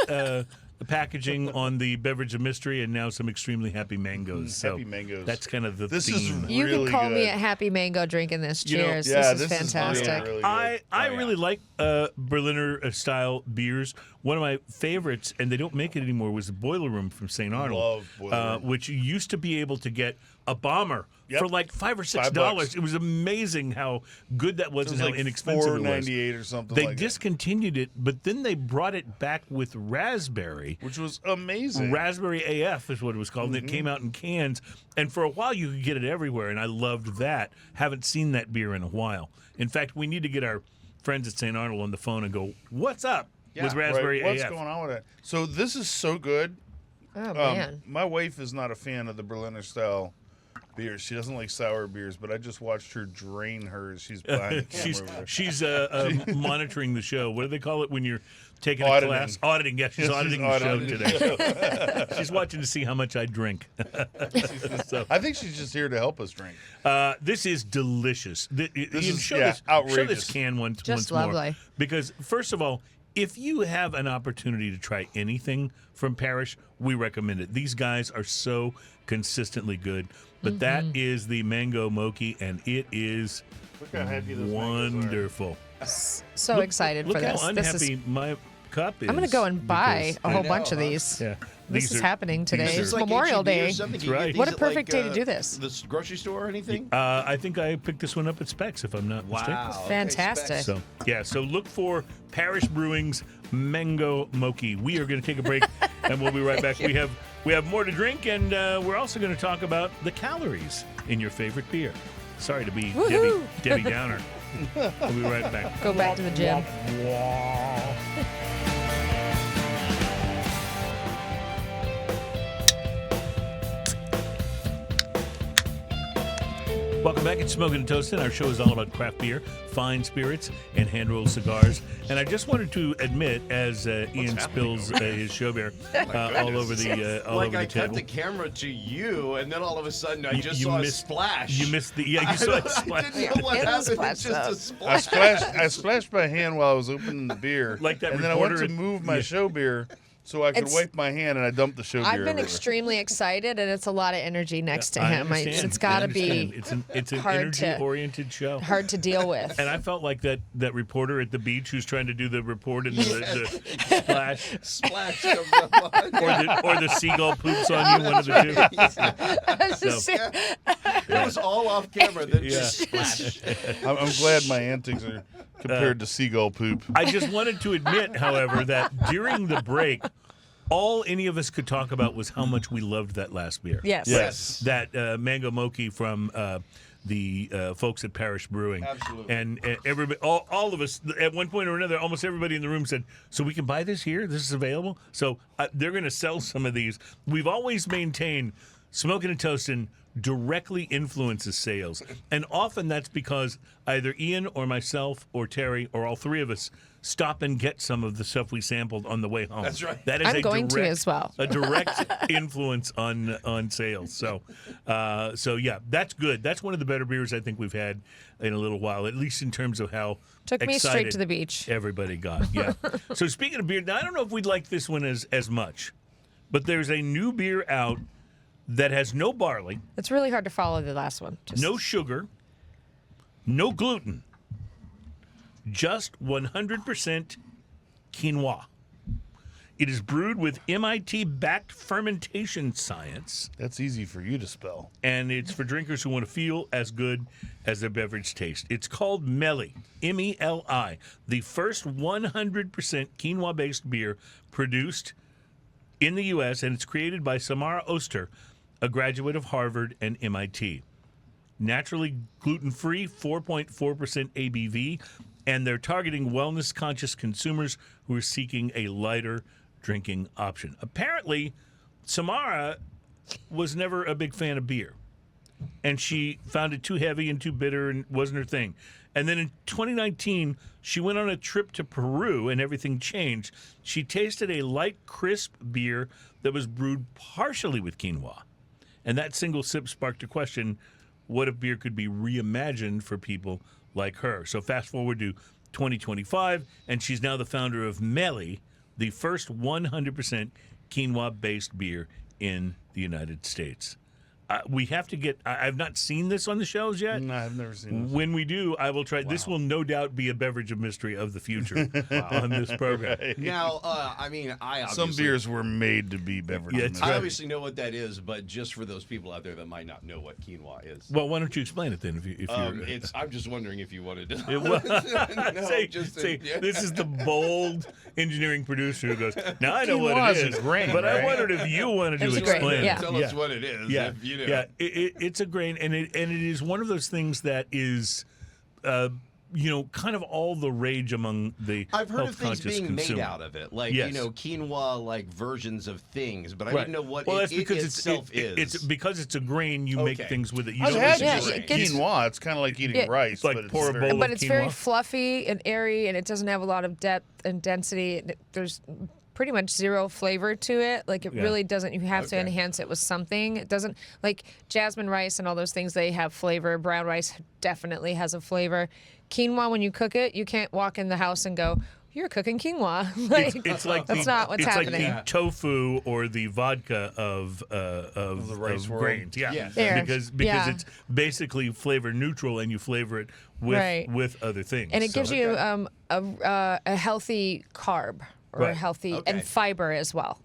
the packaging on the beverage of mystery, and now some extremely happy mangoes. So Happy mangoes. That's kind of the This theme. is You really can call me good. a happy mango drinking this. You know, Cheers. yeah, this is fantastic. really good. I really like Berliner style beers. One of my favorites, and they don't make it anymore, was the Boiler Room from St. Arnold, Love Boiler Room. which you used to be able to get a bomber Yep. for like $5 or $6. $5. It was amazing how good that was It was and how like inexpensive it was. $4.98 or something They like that. discontinued it, but then they brought it back with raspberry. Which was amazing. Raspberry AF is what it was called, and it came out in cans. And for a while, you could get it everywhere, and I loved that. Haven't seen that beer in a while. In fact, we need to get our friends at St. Arnold on the phone and go, "What's up with Raspberry Right. What's AF?" going on with that? So this is so good. Oh, man. My wife is not a fan of the Berliner style beers. She doesn't like sour beers, but I just watched her drain hers. She's behind the camera over there. She's monitoring the show. What do they call it when you're taking Auditing. a class? Auditing. Yeah, she's auditing the show auditing today. She's watching to see how much I drink. So, I think she's just here to help us drink. this is delicious. Ian, is, show yeah, this, show this outrageous. can once Just more. lovely. Because, first of all, if you have an opportunity to try anything from Parish, we recommend it. These guys are so consistently good. But that is the Mango Mochi, and it is Look how heavy those mangoes are. wonderful. So excited Look for this. how This unhappy is. my cup is. I'm going to go and buy a because- whole know, bunch of huh? these. Yeah, This these is are- happening today. these are- It's Like Memorial H-E-B or Day. something? That's Can you get right. these What a at, perfect like, day to do this. The grocery store or anything? I think I picked this one up at Specs, if I'm not mistaken. Okay, Fantastic. specs. So so look for Parish Brewing's Mango Mochi. We are going to take a break, and we'll be right back. We have more to drink, and we're also going to talk about the calories in your favorite beer. Sorry to be Woohoo! Debbie Downer. We'll be right back. Go back to the gym. Welcome back. It's Smoking and Toasting. Our show is all about craft beer, fine spirits, and hand-rolled cigars. And I just wanted to admit, as Ian spills his show beer all over the Like I cut table. the camera to you, and then all of a sudden I You- just you saw missed- a splash. You missed the you saw it I splash. didn't know what It was happened. It's splashed just up. a splash. I splashed my hand while I was opening the beer. Like that and then I went reporter to at- move my yeah. show beer so I could It's- wipe my hand, and I dumped the show beer I've been everywhere. extremely excited, and it's a lot of energy next to I him. understand. It's got I to be understand. It's an hard to- energy-oriented show. hard to deal with. And I felt like that reporter at the beach who's trying to do the report and the splash, Splash comes up on. or the seagull poops on you, one of the I was just So- saying- It was all off camera. Then Yeah. just splash. I'm glad my antics are compared to seagull poop. two. I just wanted to admit, however, that during the break, all any of us could talk about was how much we loved that last beer. Yes. Yes. That Mango Mochi from the folks at Parish Brewing. Absolutely. And everybody, all of us, at one point or another, almost everybody in the room said, "So we can buy this here? This is available?" So they're going to sell some of these. We've always maintained Smoking and Toasting directly influences sales. And often that's because either Ian or myself or Terry or all three of us stop and get some of the stuff we sampled on the way home. That's right. That is I'm a going to direct, as well. a direct influence on sales. So yeah, that's good. That's one of the better beers I think we've had in a little while, at least in terms of how Took me straight excited to the beach. everybody got. Yeah. So speaking of beer, now I don't know if we'd like this one as much, but there's a new beer out that has no barley, It's really hard to follow the last one. Just- no sugar, no gluten, just 100% quinoa. It is brewed with MIT-backed fermentation science, That's easy for you to spell. and it's for drinkers who want to feel as good as their beverage tastes. It's called Meli, M-E-L-I, the first 100% quinoa-based beer produced in the U.S., and it's created by Samara Oster, a graduate of Harvard and MIT. Naturally gluten-free, 4.4% ABV, and they're targeting wellness-conscious consumers who are seeking a lighter drinking option. Apparently, Samara was never a big fan of beer, and she found it too heavy and too bitter and wasn't her thing. And then in 2019, she went on a trip to Peru, and everything changed. She tasted a light, crisp beer that was brewed partially with quinoa. And that single sip sparked a question, what if beer could be reimagined for people like her? So fast forward to 2025, and she's now the founder of Meli, the first 100% quinoa-based beer in the United States. We have to get. I've not seen this on the shelves yet. No, I've never seen this. When we do, I will try. Wow. This will no doubt be a beverage of mystery of the future on this program. Right. Now, I mean, I obviously... Some beers were made to be beverages. Yeah, of I right. obviously know what that is, but just for those people out there that might not know what quinoa is. Well, why don't you explain it then? If you're, I'm just wondering if you wanted to. This is the bold engineering producer who goes, now I know what Quinoa it is is, a grain, but I right? wondered if you wanted to It's a grain, explain yeah. it. Tell us what it is. Yeah, If you know. yeah. It's a grain, and it is one of those things that is, kind of all the rage among the I've heard of things health-conscious being consumer. made out of it, like Yes. quinoa, like versions of things, but I Right. didn't know what well, it, that's because it itself is. It's because it's a grain. You make Okay. things with it. You I've don't had just Yeah, use it gets- quinoa. It's kind of like eating Yeah. rice. It's like but pour a very- bowl But of it's very quinoa? fluffy and airy, and it doesn't have a lot of depth and density. There's pretty much zero flavor to it. Like, it Yeah. really doesn't. You have to Okay. enhance it with something. It doesn't, like jasmine rice and all those things, they have flavor. Brown rice definitely has a flavor. Quinoa, when you cook it, you can't walk in the house and go, "You're cooking quinoa." Like, It's like that's not what's happening. It's like the tofu or the vodka of the rice world. grains. Yeah, Yes. There. because Yeah. it's basically flavor neutral, and you flavor it with Right. other things. And it So- gives you a healthy carb or Right. a healthy Okay. and fiber as well.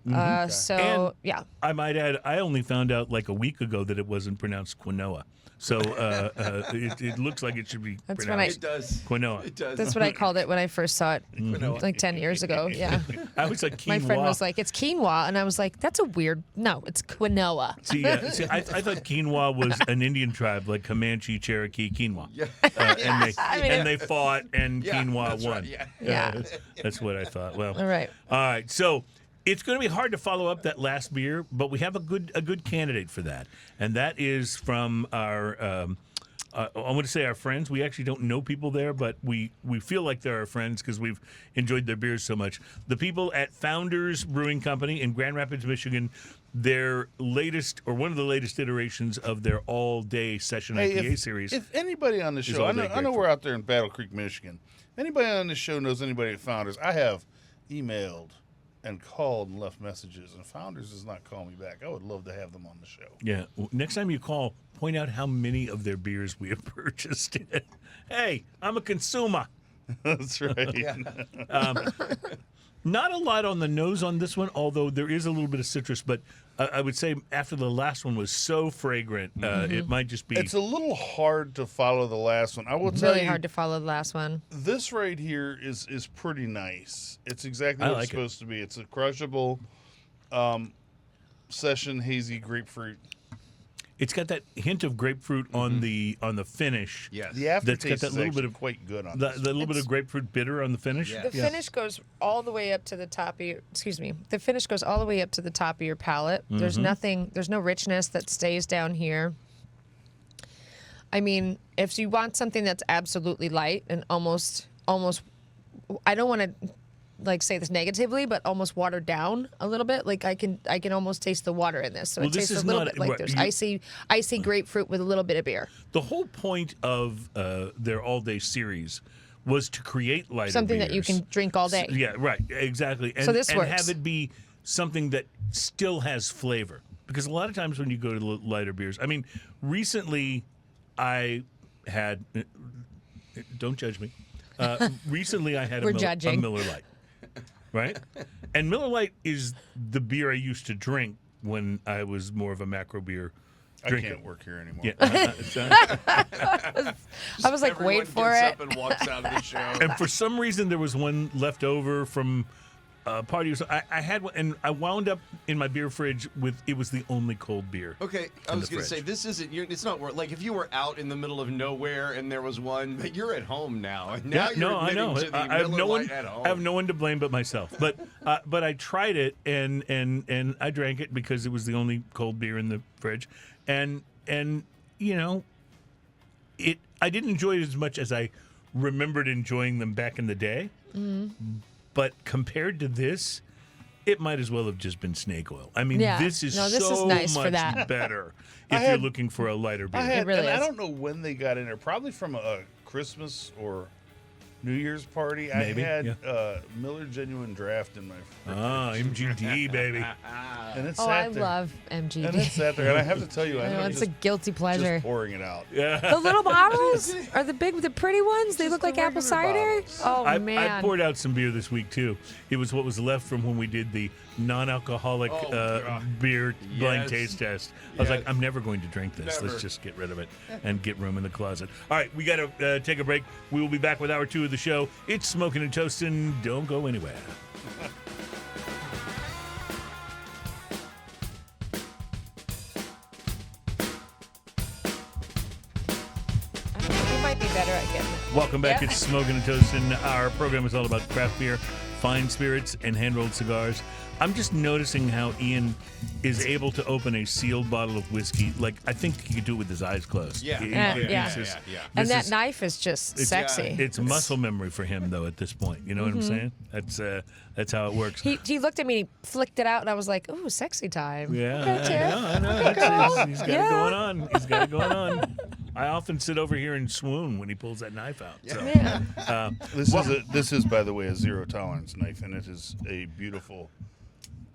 So And yeah. I might add, I only found out like a week ago that it wasn't pronounced quinoa. So it looks like it should be That's when pronounced It does. quinoa. It does. That's what I called it when I first saw it, Quinoa. like 10 years ago. Yeah. I was like quinoa. My friend was like, "It's quinoa," and I was like, "That's a weird." No, it's quinoa. See, I thought quinoa was an Indian tribe, like Comanche, Cherokee, quinoa. Yeah. And they fought, and Yeah, quinoa that's won. right, yeah. Yeah. That's what I thought. Well, All right. All right. So it's going to be hard to follow up that last beer, but we have a good candidate for that, and that is from our. I want to say our friends. We actually don't know people there, but we feel like they're our friends because we've enjoyed their beers so much. The people at Founders Brewing Company in Grand Rapids, Michigan, their latest or one of the latest iterations of their all-day session IPA series. If anybody on the show, all I day know grapefruit. we're out there in Battle Creek, Michigan. If anybody on this show knows anybody at Founders, I have emailed and called and left messages, and Founders does not call me back. I would love to have them on the show. Yeah. Next time you call, point out how many of their beers we have purchased. Hey, I'm a consumer. That's right. Not a lot on the nose on this one, although there is a little bit of citrus. But I would say after the last one was so fragrant, it might just be. It's a little hard to follow the last one. I will tell Really you, hard to follow the last one. this right here is pretty nice. It's exactly I what like it's it. supposed to be. It's a crushable session hazy grapefruit. It's got that hint of grapefruit on the finish. Yes. The aftertaste That's got that is little bit actually of- quite good on The this. little bit of grapefruit bitter on the finish. Yeah. The finish goes all the way up to the top of your. Excuse me. The finish goes all the way up to the top of your palate. There's nothing. There's no richness that stays down here. I mean, if you want something that's absolutely light and almost, I don't want to like say this negatively, but almost watered down a little bit. Like I can almost taste the water in this. So Well, it this tastes is a little not- bit like right, there's you- icy grapefruit with a little bit of beer. The whole point of their all-day series was to create lighter Something that you beers. can drink all day. Yeah, right, exactly. And, So this and works. have it be something that still has flavor. Because a lot of times when you go to lighter beers, I mean, recently I had, don't judge me. Recently I had We're a judging. Miller Lite, right? And Miller Lite is the beer I used to drink when I was more of a macro beer I drinker. can't work here anymore. Yeah. I was like, Everyone wait for gets it. up and walks out of the show. And for some reason, there was one left over from a party. I had one, and I wound up in my beer fridge with it was the only cold beer. Okay, I in was the going to say, fridge. this isn't, it's not like if you were out in the middle of nowhere and there was one, but you're at home now. And now you're I know. admitting to the I have Miller no one. Lite at home. I have no one to blame but myself. But I tried it and I drank it because it was the only cold beer in the fridge, and you know, I didn't enjoy it as much as I remembered enjoying them back in the day. But compared to this, it might as well have just been snake oil. I mean, Yeah. this is No, this is so nice for much that. better I if you're had- looking for a lighter beer. I had, really and I is. don't know when they got in there. Probably from a Christmas or New Year's party. Maybe, I had yeah. Miller Genuine Draft in my fridge. Ah, MGD, baby. And it Oh, sat I there. love MGD. And it sat there. And I have to tell you, I I know, know it's a guilty pleasure. just pouring it out. The little bottles are the pretty ones. They look the like apple regular cider. bottles. Oh I man! poured out some beer this week too. It was what was left from when we did the non-alcoholic Oh, God. beer blind Yes. taste test. I was Yes. like, I'm never going to drink this. Never. Let's just get rid of it and get room in the closet. All right, we got to take a break. We will be back with hour 2 of the show. It's Smoking and Toasting. Don't go anywhere. You might be better at getting it. Welcome back. Yeah. It's Smoking and Toasting. Our program is all about craft beer, fine spirits, and hand-rolled cigars. I'm just noticing how Ian is able to open a sealed bottle of whiskey. Like, I think he could do it with his eyes closed. Yeah. Yeah. He's just- And this that is- knife is just it's- sexy. It's muscle memory for him, though, at this point. You know what I'm saying? That's how it works. He looked at me, he flicked it out, and I was like, "Ooh, sexy time." Yeah, Okay, Tiff. I know. Okay, girl. He's got Yeah. it going on. He's got it going on. I often sit over here and swoon when he pulls that knife out. So. Yeah. This is, by the way, a zero tolerance knife, and it is a beautiful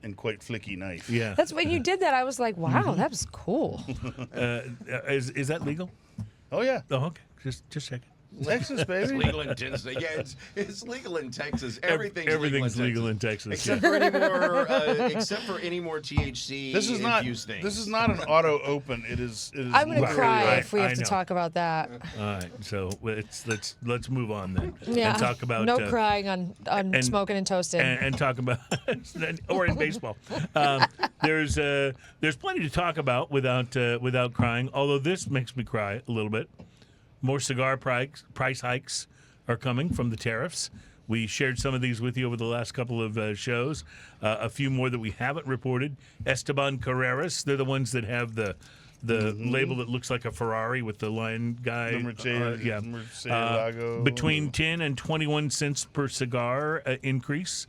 and quite flicky knife. Yeah. That's when you did that. I was like, "Wow, that was cool." Is that legal? Oh yeah, Oh, okay. Just checking. Texas It's baby. legal in Texas. Yeah, it's legal in Texas. Everything's legal in Texas. Except yeah. for any more THC This is not. infused things. This is not an auto open. It is. I'm gonna literally cry Right, if we I have to know. talk about that. All right. So let's move on then. Yeah. And talk about no crying on and- smoking and toasting. and talk about or in baseball. There's plenty to talk about without crying. Although this makes me cry a little bit. More cigar price hikes are coming from the tariffs. We shared some of these with you over the last couple of shows. A few more that we haven't reported. Esteban Carreras, they're the ones that have the label that looks like a Ferrari with the lion guy. Murcielago. Between 10 and 21 cents per cigar increase.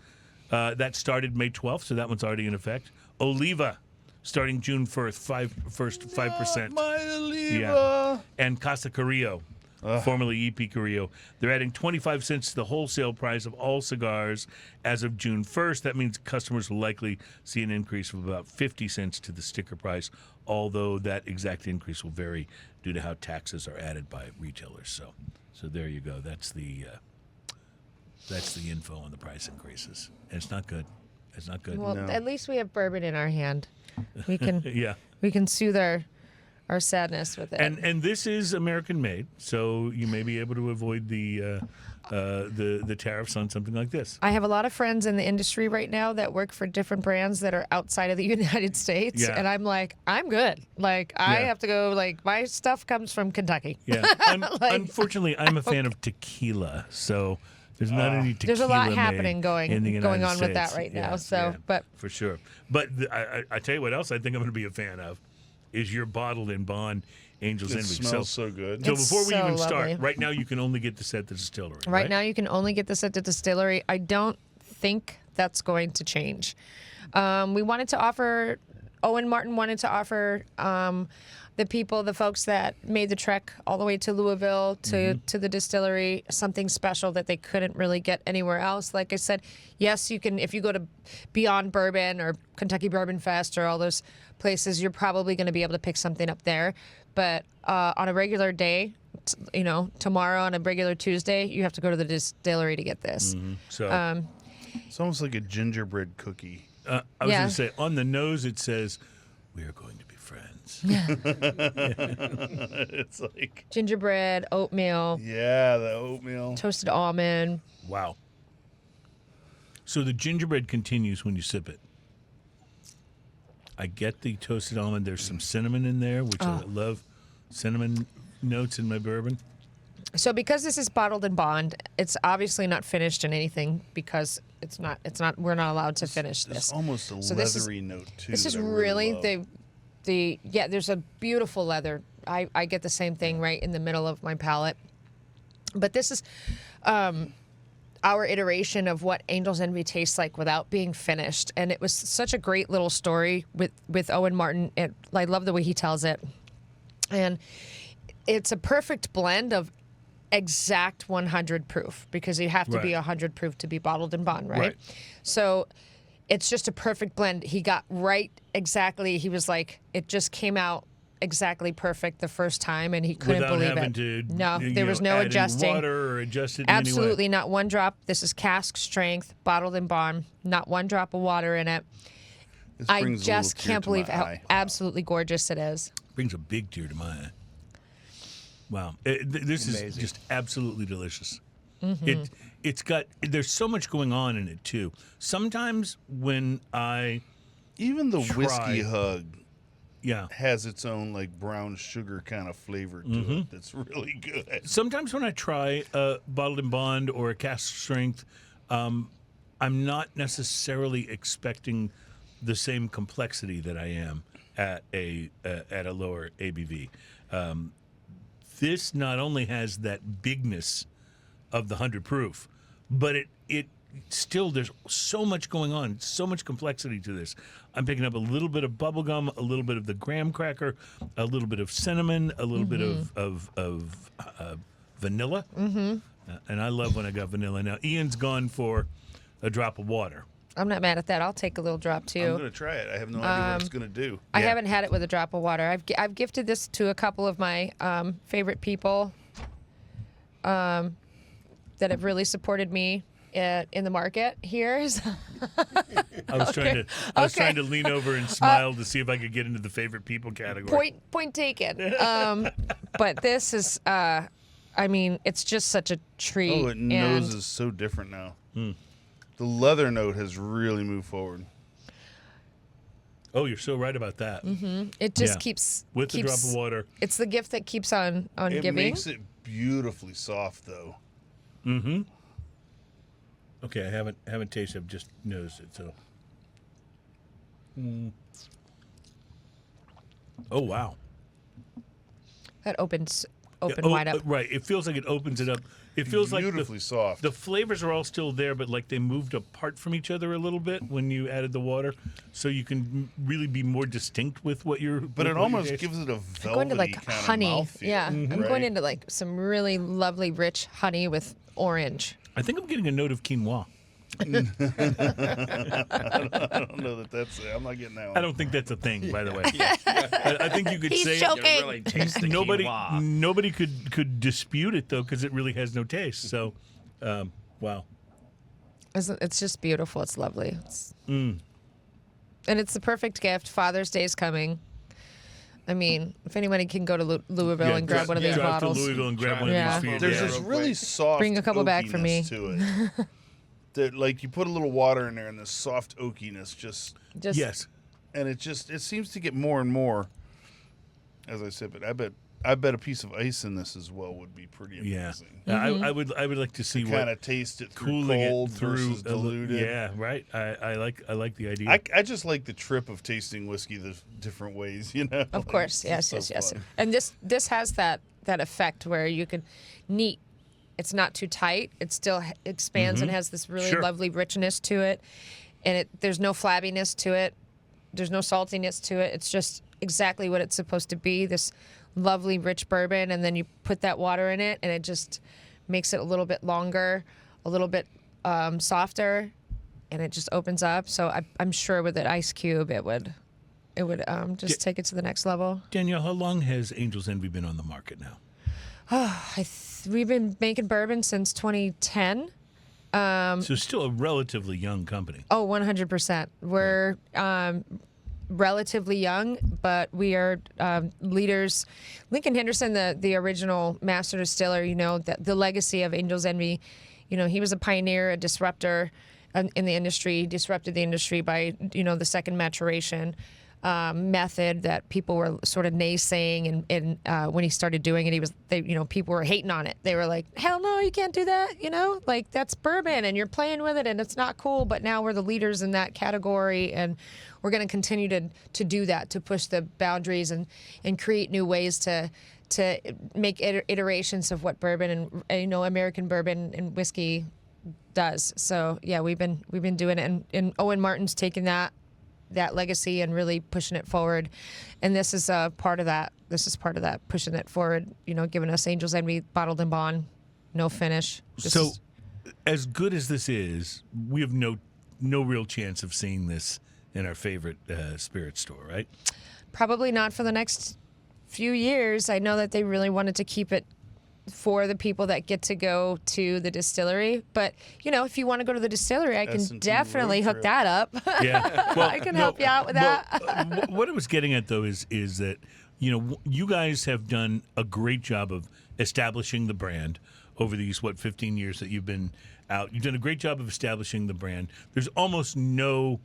That started May 12th, so that one's already in effect. Oliva, starting June 1st, 5%. My Oliva. Yeah. And Casa Carrillo, formerly EP Carrillo. They're adding 25 cents to the wholesale price of all cigars as of June 1st. That means customers will likely see an increase of about 50 cents to the sticker price, although that exact increase will vary due to how taxes are added by retailers. So there you go. That's the info on the price increases. And it's not good. It's not good. well, No. at least we have bourbon in our hand. We can Yeah. we can soothe our sadness with it. And this is American made, so you may be able to avoid the tariffs on something like this. I have a lot of friends in the industry right now that work for different brands that are outside of the United States, Yeah. and I'm like, I'm good. Like, I Yeah. have to go. Like, my stuff comes from Kentucky. Yeah. Unfortunately, I'm a fan of tequila, so there's not any tequila There's a lot made happening in the United going on with that States. right now. Yeah, So, yeah, but for sure. But I tell you what else I think I'm going to be a fan of is your bottled in bond Angel's It Envy. smells so good. So It's before we so even start, lovely. right now you can only get this at the distillery. right now you can only get this at the distillery. I don't think that's going to change. We wanted to offer. Owen Martin wanted to offer the folks that made the trek all the way to Louisville to the distillery, something special that they couldn't really get anywhere else. Like I said, yes, you can, if you go to Beyond Bourbon or Kentucky Bourbon Fest or all those places, you're probably going to be able to pick something up there. But on a regular day, tomorrow on a regular Tuesday, you have to go to the distillery to get this. So It's almost like a gingerbread cookie. I was Yeah. going to say, on the nose it says, "We are going to be friends." It's like, Gingerbread, oatmeal, yeah, the oatmeal. toasted almond. Wow. So the gingerbread continues when you sip it. I get the toasted almond. There's some cinnamon in there, which I love. Cinnamon notes in my bourbon. So because this is bottled in bond, it's obviously not finished in anything because it's not. We're not allowed to finish There's this. almost a So this is- leathery note too. This is that I really love. there's a beautiful leather. I get the same thing right in the middle of my palate. But this is our iteration of what Angel's Envy tastes like without being finished. And it was such a great little story with Owen Martin. I love the way he tells it. And it's a perfect blend of exact 100 proof because you have to be Right. 100 proof to be bottled in bond, right? Right. So it's just a perfect blend. He got right exactly. He was like, it just came out exactly perfect the first time, and he couldn't Without believe having it. to, No, you there know, was no add any adjusting. water or adjust it in any way. Absolutely not one drop. This is cask strength, bottled in bond, not one drop of water in it. This I brings a little just tear can't to my believe how eye. absolutely gorgeous it is. Brings a big tear to my eye. Wow, this is just absolutely delicious. It's got, there's so much going on in it too. Sometimes when Even the Try. whiskey hug yeah, has its own like brown sugar kind of flavor to it that's really good. sometimes when I try a bottled in bond or a cask strength, I'm not necessarily expecting the same complexity that I am at a lower ABV. This not only has that bigness of the 100 proof, but it still, there's so much going on, so much complexity to this. I'm picking up a little bit of bubblegum, a little bit of the graham cracker, a little bit of cinnamon, a little bit of vanilla. And I love when I got vanilla. Now, Ian's gone for a drop of water. I'm not mad at that. I'll take a little drop I'm too. gonna try it. I have no idea what it's gonna do. I Yeah. haven't had it with a drop of water. I've gifted this to a couple of my favorite people that have really supported me in the market here. I was trying to lean over and smile to see if I could get into the favorite people category. Point taken. But this is, I mean, it's just such a treat. Oh, it and noses so different now. The leather note has really moved forward. Oh, you're so right about that. it just Yeah. keeps With the drop keeps- of water. It's the gift that keeps on It giving. makes it beautifully soft, though. Okay, I haven't tasted it. I've just noticed it. So. Oh wow. That opens Yeah, wide up. Right. It feels like it opens it up. It feels like Beautifully soft. the flavors are all still there, but like they moved apart from each other a little bit when you added the water, so you can really be more distinct with what you're. But it almost gives it a velvety I'm going to like kind honey. of mouthfeel. Yeah, I'm right? going into like some really lovely, rich honey with orange. I think I'm getting a note of quinoa. I don't know that that's it. I'm not getting that one. I don't think that's a thing, by the way. I think you could He's say joking. You really taste the nobody quinoa. nobody could dispute it though, because it really has no taste. So, wow. It's just beautiful. It's lovely. And it's the perfect gift. Father's Day is coming. I mean, if anybody can go to Louisville Yeah, and grab one of these drive bottles. to Louisville and grab one Yeah. of these for your There's dad. this really soft Bring a couple back for me. oakiness to it. That like you put a little water in there and this soft oakiness just Just Yes. and it seems to get more and more as I said, but I bet a piece of ice in this as well would be pretty Yeah. amazing. I would like to see Kind what of taste it through cooling cold it through versus diluted. Yeah, right. I like the idea. I just like the trip of tasting whiskey the different ways, you know. Of course, It's yes. so fun. And this has that effect where you can neat. It's not too tight. It still expands and has this really Sure. lovely richness to it, and there's no flabbiness to it. There's no saltiness to it. It's just exactly what it's supposed to be. This lovely rich bourbon, and then you put that water in it, and it just makes it a little bit longer, a little bit softer, and it just opens up. So I'm sure with an ice cube, it would just take it to the next level. Danielle, how long has Angel's Envy been on the market now? We've been making bourbon since 2010. So still a relatively young company. Oh, 100%. We're relatively young, but we are leaders. Lincoln Henderson, the original master distiller, you know, the legacy of Angel's Envy, you know, he was a pioneer, a disruptor in the industry, disrupted the industry by, you know, the second maturation method that people were sort of naysaying, and when he started doing it, people were hating on it. They were like, "Hell no, you can't do that!" You know, like that's bourbon, and you're playing with it, and it's not cool. But now we're the leaders in that category, and we're going to continue to do that, to push the boundaries and create new ways to make iterations of what bourbon and American bourbon and whiskey does. So yeah, we've been doing it, and Owen Martin's taken that legacy and really pushing it forward, and this is part of that. This is part of that, pushing it forward. You know, giving us Angel's Envy bottled in bond. no finish. So, as good as this is, we have no real chance of seeing this in our favorite spirit store, right? Probably not for the next few years. I know that they really wanted to keep it for the people that get to go to the distillery. But, if you want to go to the distillery, I can S&T definitely road hook trip. that up. Yeah. Well, I can help you out with that. What I was getting at, though, is that, you guys have done a great job of establishing the brand over these, 15 years that you've been out. You've done a great job of establishing the brand. There's almost no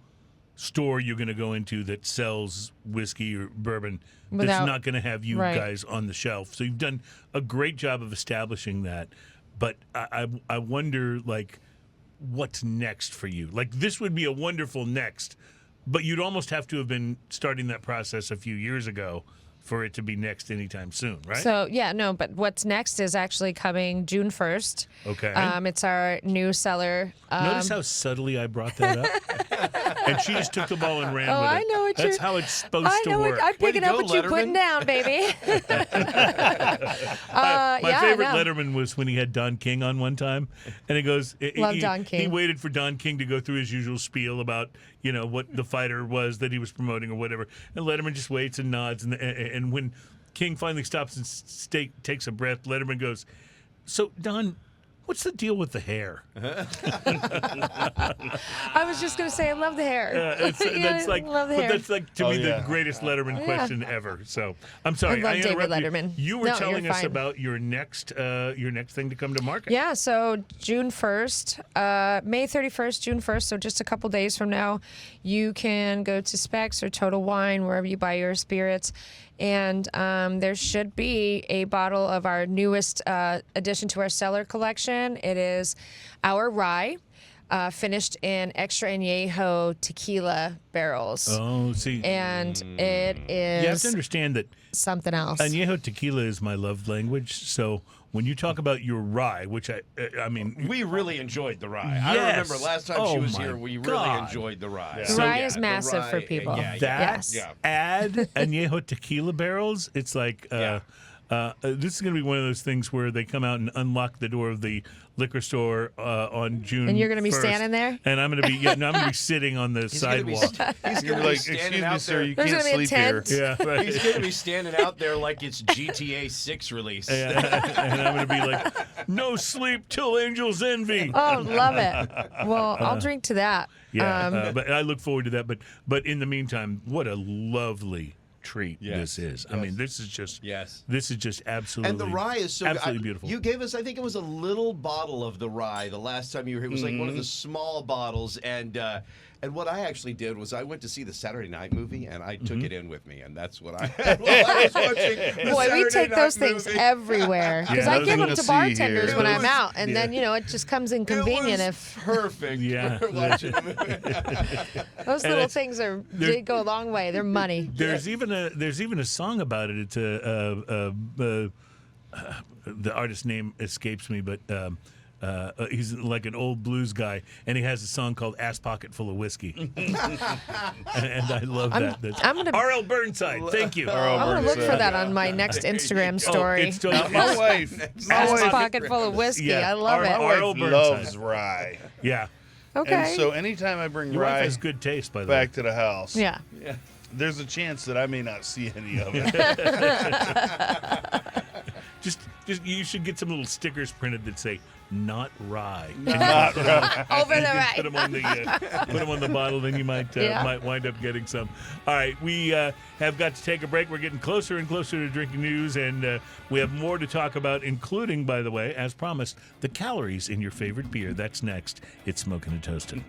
store you're going to go into that sells whiskey or bourbon that's not going to have you guys on the shelf. So you've done a great job of establishing that. But I wonder, what's next for you? This would be a wonderful next, but you'd almost have to have been starting that process a few years ago for it to be next anytime soon, right? So, but what's next is actually coming June 1st. Okay. It's our new cellar. Notice how subtly I brought that up? And she just took the ball and ran with it. I know what That's you're... how it's supposed to work. I'm picking up go, what you're Letterman. putting down, baby. My favorite Letterman was when he had Don King on one time, and he goes, Love Don King. He waited for Don King to go through his usual spiel about what the fighter was that he was promoting or whatever, and Letterman just waits and nods, and when King finally stops and takes a breath, Letterman goes, "So Don, what's the deal with the hair?" I was just going to say, I love the hair. That's like, love the but hair. that's to me yeah. the greatest Letterman question ever. So I'm sorry, I love David interrupted you. Letterman. You were No, telling you're us fine. about your next thing to come to market. Yeah, so June 1st, May 31st, June 1st, so just a couple days from now, you can go to Specs or Total Wine, wherever you buy your spirits, and there should be a bottle of our newest addition to our cellar collection. It is our rye, finished in extra añejo tequila barrels. Oh, see, And it is you have to understand that something else. añejo tequila is my love language. So when you talk about your rye, which I mean, We really enjoyed the rye. I Yes. remember last time Oh she was my here, we really God. enjoyed the rye. The rye is massive for people. that Yes. Yeah. add añejo tequila barrels, it's like Yeah. this is going to be one of those things where they come out and unlock the door of the liquor store on June. And you're gonna be 1st, standing there? and I'm going to be I'm going to be sitting on the He's gonna be, sidewalk. he's You're gonna be like, standing excuse me, out sir, there. you There's can't gonna be a sleep here. tent. Yeah, right. He's going to be standing out there like it's GTA 6 release. and I'm going to be like, no sleep till angels envy. Oh, love it. Well, I'll drink to that. Yeah, but I look forward to that. But in the meantime, what a lovely treat Yes. this is. I mean, this is just this is just absolutely And the rye is so absolutely beautiful. You gave us, I think it was a little bottle of the rye the last time you were here. It was like one of Mm-hmm. the small bottles. And what I actually did was I went to see the Saturday Night movie, and I Mm-hmm. took it in with me, and that's what I had while I was watching the Boy, we Saturday take Night those things movie. everywhere because Yeah, I I was give them gonna to see bartenders here. when It I'm was- out, and then it just comes inconvenient It was if perfect. Yeah. for watching a movie. those little things did go a long way. They're money. There's even a song about it. It's the artist's name escapes me, but he's like an old blues guy, and he has a song called "Ass Pocket Full of Whiskey," and I love that. That's I'm gonna- R.L. Burnside. Thank you. I'm gonna look for Burnside. that on my next Instagram story. it's totally, My wife, my Ass wife pocket full of whiskey. Yeah, I love our- it. R.L. Burnside. loves rye. yeah. Okay. And so anytime I bring Your wife rye has good taste, by the back way. to the house, yeah. there's a chance that I may not see any of it. Just you should get some little stickers printed that say "Not Rye." Not rye. Over the Put right. them on the bottle, then you might Yeah. might wind up getting some. All right, we have got to take a break. We're getting closer and closer to drinking news, and we have more to talk about, including, by the way, as promised, the calories in your favorite beer. That's next. It's Smoking and Toasting.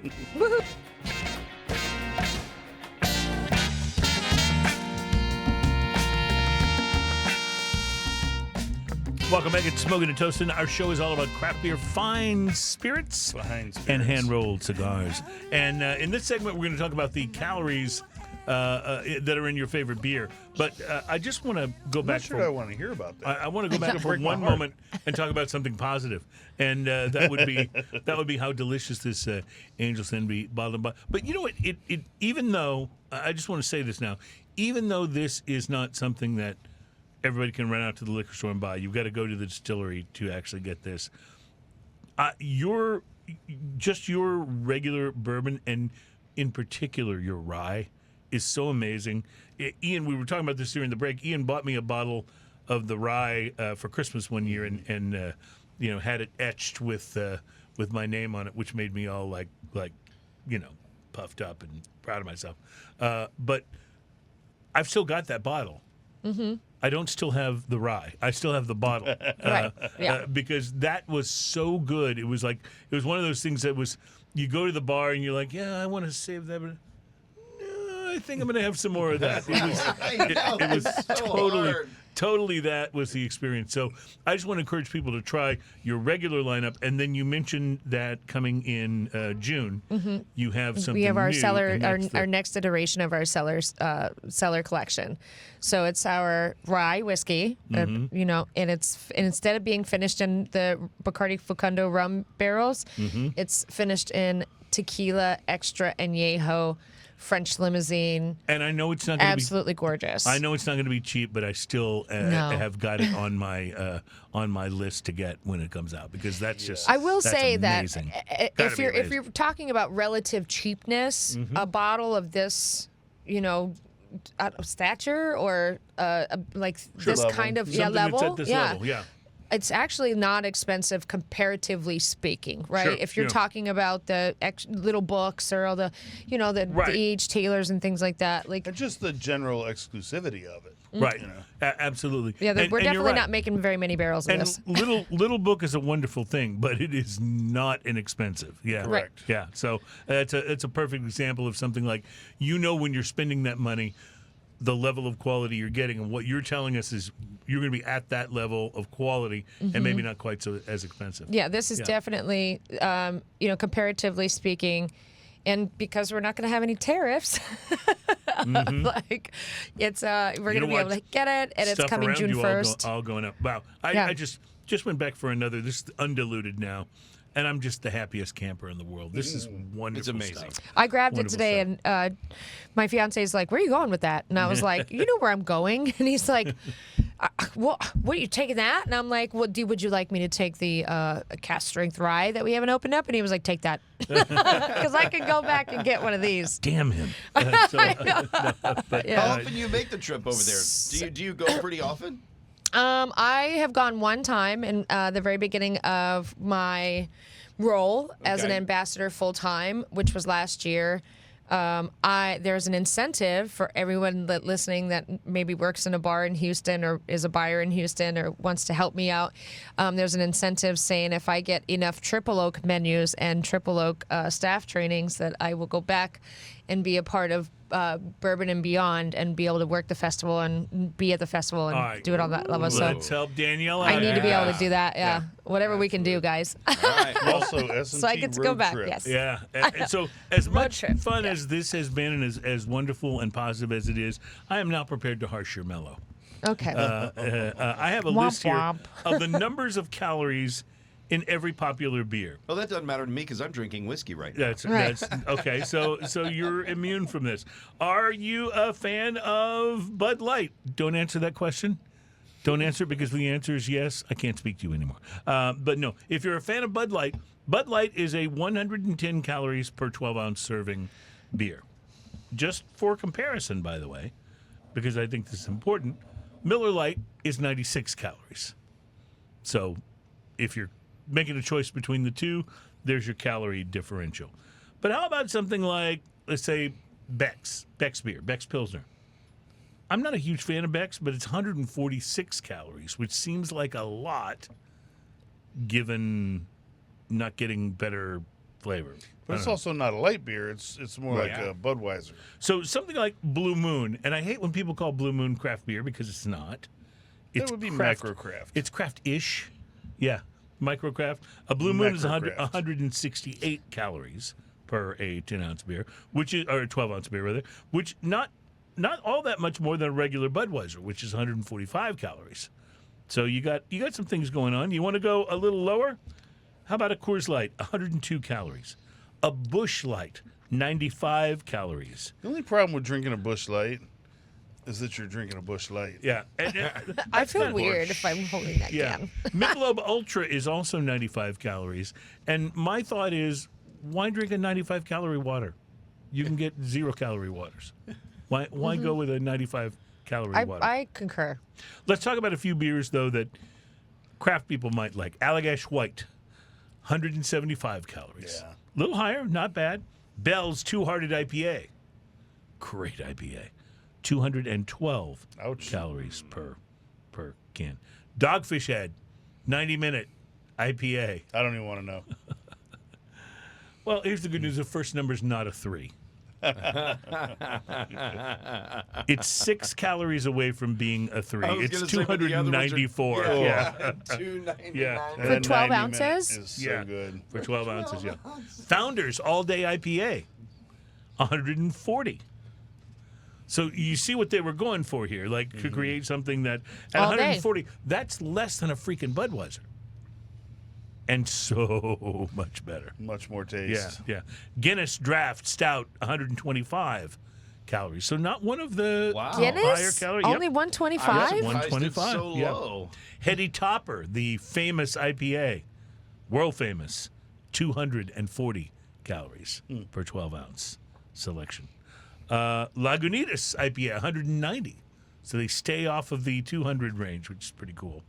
Welcome back. It's Smoking and Toasting. Our show is all about craft beer, fine spirits, and hand-rolled cigars. And in this segment, we're going to talk about the calories that are in your favorite beer. But I just want to go I'm back. not sure I want to hear about that. I want to go back for break my one heart. moment and talk about something positive, and that would be how delicious this Angel's Envy bottled. But you know what? It even though I just want to say this now, even though this is not something that everybody can run out to the liquor store and buy. You've got to go to the distillery to actually get this. Your regular bourbon, and in particular your rye, is so amazing. Ian, we were talking about this during the break. Ian bought me a bottle of the rye for Christmas one year, and had it etched with my name on it, which made me all like puffed up and proud of myself. But I've still got that bottle. Mm-hmm. I don't still have the rye. I still have the bottle. Right. Yeah. Because that was so good. It was one of those things that was, you go to the bar and you're like, yeah, I want to save that, but no, I think I'm going to have some more of that. It was totally that was the experience. So I just want to encourage people to try your regular lineup. And then you mentioned that coming in June, you have something We have our new, cellar, and our next iteration of our cellar collection. So it's our rye whiskey, and it's instead of being finished in the Bacardi Facundo rum barrels, it's finished in tequila, extra añejo, French limousine. And I know it's not going to be absolutely gorgeous. I know it's not going to be cheap, but I still have got it on my list to get when it comes out, because that's just. I will that's say amazing. that if you're talking about relative cheapness, a bottle of this, stature or this level. kind of Something level, that's at this level, yeah. It's actually not expensive comparatively speaking, right? Sure, If you're talking about the little books or all the, the age tailors and things like that, And just the general exclusivity of it. Right. Absolutely. Yeah, And we're you're definitely right. not making very many barrels of And this. little book is a wonderful thing, but it is not inexpensive. Yeah. Correct. Yeah. So it's a perfect example of something like, when you're spending that money, the level of quality you're getting, and what you're telling us is you're going to be at that level of quality and maybe not quite so as expensive. Yeah, this is definitely, comparatively speaking, and because we're not going to have any tariffs, it's we're going to be able to get it, and it's Stuff coming around June you 1st. all going up. Wow. I just went back for another. This is undiluted now. And I'm just the happiest camper in the world. This is wonderful. It's amazing. Stuff. I grabbed Wonderful it today, stuff. and my fiance is like, "Where are you going with that?" And I was like, "You know where I'm going." And he's like, "What are you taking that?" And I'm like, "Would you like me to take the cast strength rye that we haven't opened up?" And he was like, "Take that," because I can go back and get one of these. Damn him. How often do you make the trip over there? Do you go pretty often? I have gone one time in the very beginning of my role as an ambassador full time, which was last year. There's an incentive for everyone listening that maybe works in a bar in Houston or is a buyer in Houston or wants to help me out. There's an incentive saying if I get enough Triple Oak menus and Triple Oak staff trainings that I will go back and be a part of Bourbon and Beyond and be able to work the festival and be at the festival and do it on that level. Let's So help Danielle out. I need to be able to do that. Yeah. Whatever we can do, guys. All right. Also, S&T So I get to go road back, trip. yes. Yeah. And so as much trip, fun as this has been and as wonderful and positive as it is, I am now prepared to harsh your mellow. Okay. I have a Womp list here womp. of the numbers of calories in every popular beer. Well, that doesn't matter to me because I'm drinking whiskey right now. That's okay. So you're immune from this. Are you a fan of Bud Light? Don't answer that question. Don't answer it because the answer is yes. I can't speak to you anymore. But no, if you're a fan of Bud Light is a 110 calories per 12-ounce serving beer. Just for comparison, by the way, because I think this is important, Miller Lite is 96 calories. So if you're making a choice between the two, there's your calorie differential. But how about something like, let's say, Beck's beer, Beck's Pilsner? I'm not a huge fan of Beck's, but it's 146 calories, which seems like a lot given not getting better flavor. But it's also not a light beer. It's more like a Budweiser. So something like Blue Moon, and I hate when people call Blue Moon craft beer because it's not. It would be microcraft. It's craft-ish. Yeah, microcraft. A Blue Moon is Microcraft. 168 calories per a 10-ounce beer, which is, or a 12-ounce beer rather, which not all that much more than a regular Budweiser, which is 145 calories. So you got some things going on. You want to go a little lower? How about a Coors Light, 102 calories? A Busch Light, 95 calories. The only problem with drinking a Busch Light is that you're drinking a Busch Light. Yeah. I feel weird if I'm holding that Yeah. can. Michelob Ultra is also 95 calories. And my thought is, why drink a 95 calorie water? You can get 0 calorie waters. Why go with a 95 calorie water? I concur. Let's talk about a few beers, though, that craft people might like. Allagash White, 175 calories. Yeah. A little higher, not bad. Bell's Two-Hearted IPA. Great IPA. 212 Ouch. calories per can. Dogfish Head, 90-minute IPA. I don't even want to know. Well, here's the good news. The first number's not a 3. It's 6 calories away from being a 3. I was It's gonna say, but the other ones are- 294. Yeah. 299. Yeah. And For that 12 90 minute ounces? is so Yeah. good. For 12 ounces, yeah. Founders All-Day IPA, 140. So you see what they were going for here, like to create something that at All day. 140, that's less than a freaking Budweiser. And so much better. Much more Yeah, taste. yeah. Guinness Draft Stout, 125 calories. So not one of the Wow. higher Guinness? calorie. Only Yep. 125? Yes, Surprised it's 125. so Yeah. low. Heady Topper, the famous IPA, world famous, 240 calories per 12 ounce selection. Lagunitas IPA, 190. So they stay off of the 200 range, which is pretty cool.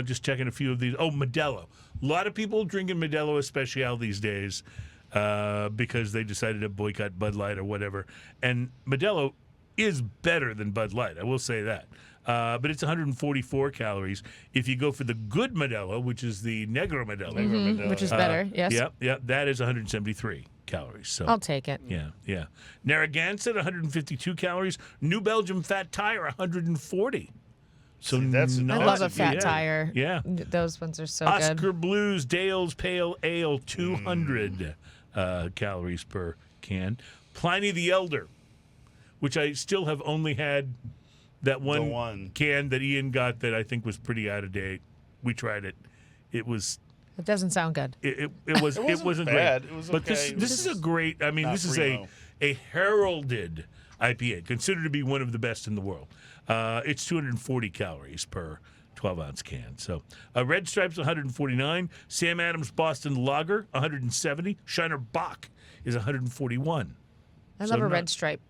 Just checking a few of these. Oh, Modelo. A lot of people drinking Modelo Especial these days because they decided to boycott Bud Light or whatever. And Modelo is better than Bud Light. I will say that. But it's 144 calories. If you go for the good Modelo, which is the Negro Modelo, Which is better, yes. Yep, that is 173 calories. So I'll take it. yeah. Narragansett, 152 calories. New Belgium Fat Tire, 140. So See, that's- not, I love a That's fat yeah, tire. Yeah. Those ones are so Oscar good. Blues Dale's Pale Ale, 200 calories per can. Pliny the Elder, which I still have only had that one can that Ian got that I think was pretty out of date. We tried it. It was It doesn't sound good. it wasn't bad. great. It was but okay. this is a great. I mean, not this is primo. a heralded IPA, considered to be one of the best in the world. It's 240 calories per 12 ounce can. So Red Stripes 149, Sam Adams Boston Lager 170, Shiner Bock is 141. I So love a not- red stripe.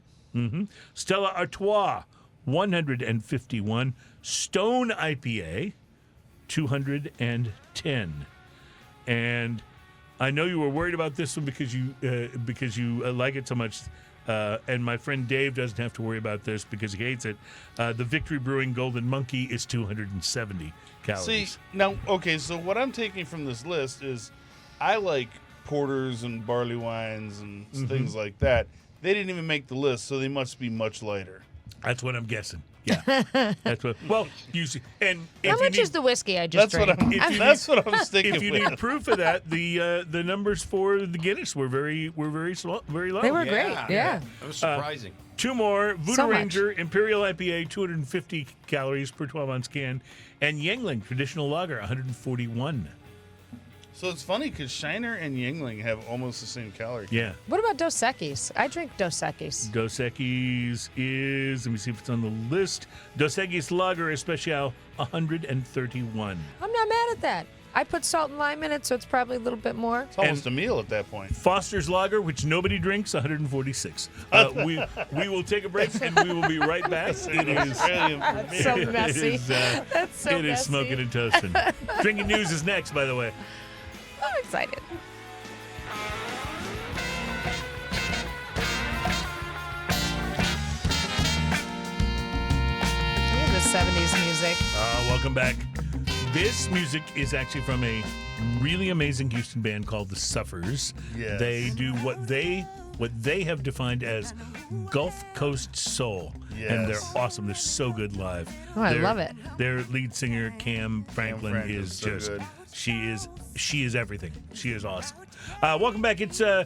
Stella Artois 151, Stone IPA 210. And I know you were worried about this one because you like it so much. And my friend Dave doesn't have to worry about this because he hates it. The Victory Brewing Golden Monkey is 270 calories. See, now, okay, so what I'm taking from this list is I like porters and barley wines and things like that. They didn't even make the list, so they must be much lighter. That's what I'm guessing. Yeah, that's what. Well, you see, and if How you much need, is the whiskey I just That's what drank? I'm. you That's what I'm sticking if you with. need proof of that, the numbers for the Guinness were very slow, very low. They were great, yeah. That was surprising. Two more: Voodoo So much. Ranger Imperial IPA, 250 calories per 12 ounce can, and Yuengling Traditional Lager, 141. So it's funny because Shiner and Yuengling have almost the same calorie. Yeah. What about Dos Equis? I drink Dos Equis. Dos Equis is, let me see if it's on the list. Dos Equis Lager Especial, 131. I'm not mad at that. I put salt and lime in it, so it's probably a little bit more. It's almost a meal at that point. Foster's Lager, which nobody drinks, 146. We will take a break and we will be right back. It is Australian for me. So it messy. is, That's so it is messy. smoking and toasting. Drinking news is next, by the way. I'm excited. Look at the 70s music. Welcome back. This music is actually from a really amazing Houston band called The Suffers. Yes. They do what they have defined as Gulf Coast soul. And they're Yes. awesome. They're so good live. Oh, I love it. Their lead singer, Cam Franklin, Franklin's is so just good. she is everything. She is awesome. Welcome back. It's I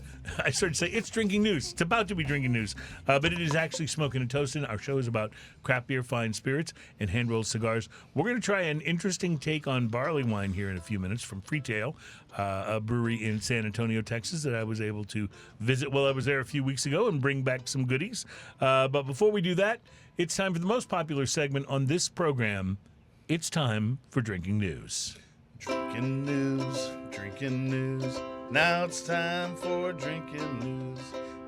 started to say it's drinking news. It's about to be drinking news, but it is actually smoking and toasting. Our show is about craft beer, fine spirits, and hand rolled cigars. We're going to try an interesting take on barley wine here in a few minutes from Freetail, a brewery in San Antonio, Texas, that I was able to visit while I was there a few weeks ago and bring back some goodies. But before we do that, that, it's time for the most popular segment on this program. It's time for Drinking News. Drinking news, drinking news. Now it's time for drinking news.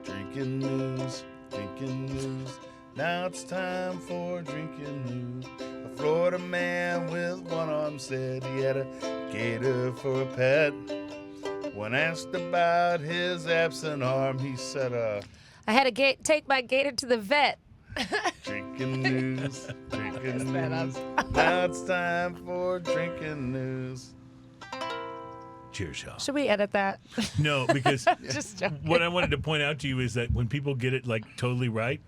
Drinking news, drinking news. Now it's time for drinking news. A Florida man with one arm said he had a gator for a pet. When asked about his absent arm, he said, I had to take my gator to the vet. drinking news, drinking that up. news. Now it's time for drinking news. Cheers, y'all. Should we edit that? No, because Just joking. what I wanted to point out to you is that when people get it like totally right,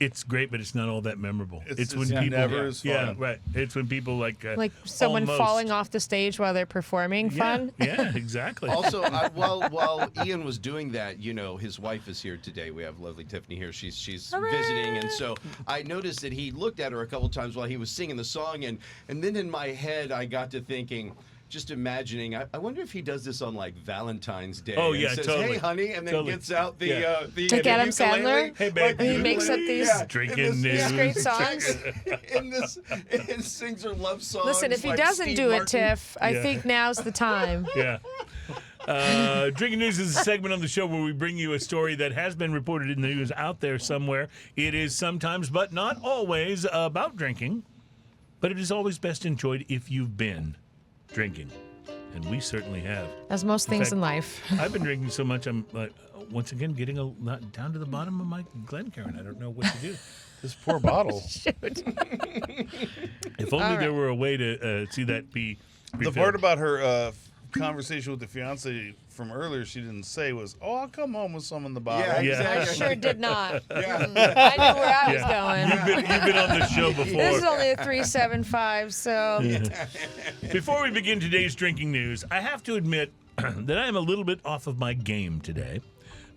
it's great, but it's not all that memorable. It's when people never as fun. Yeah, right. It's when people like someone almost. falling off the stage while they're performing. Fun. Yeah, exactly. Also, while Ian was doing that, you know, his wife is here today. We have lovely Tiffany here. She's visiting, and so I noticed that he looked at her a couple times while he was singing the song, and then in my head I got to thinking, just imagining, I wonder if he does this on like Valentine's Day. Oh, and yeah, says, totally. Hey, honey, and then Totally. gets out the Yeah. Like Adam ukulele. Sandler? Hey, babe. And he makes up these Drinking these news. great songs. and sings her love songs. Listen, if he like doesn't Steve do it, Martin. Tiff, I Yeah. think now's the time. Yeah. Drinking News is a segment on the show where we bring you a story that has been reported in the news out there somewhere. It is sometimes, but not always, about drinking. But it is always best enjoyed if you've been drinking. And we certainly have. As most things fact, in life. I've been drinking so much, I'm once again getting down to the bottom of my Glencairn. I don't know what to do. This poor bottle. If only there were a way to see that be The refilled. part about her conversation with the fiance from earlier she didn't say was, I'll come home with some in the bottle. Yeah, Yeah. I exactly. sure did not. Yeah. I knew where I was Yeah. going. You've been on the show before. This is only a 375, so Before we begin today's drinking news, I have to admit that I am a little bit off of my game today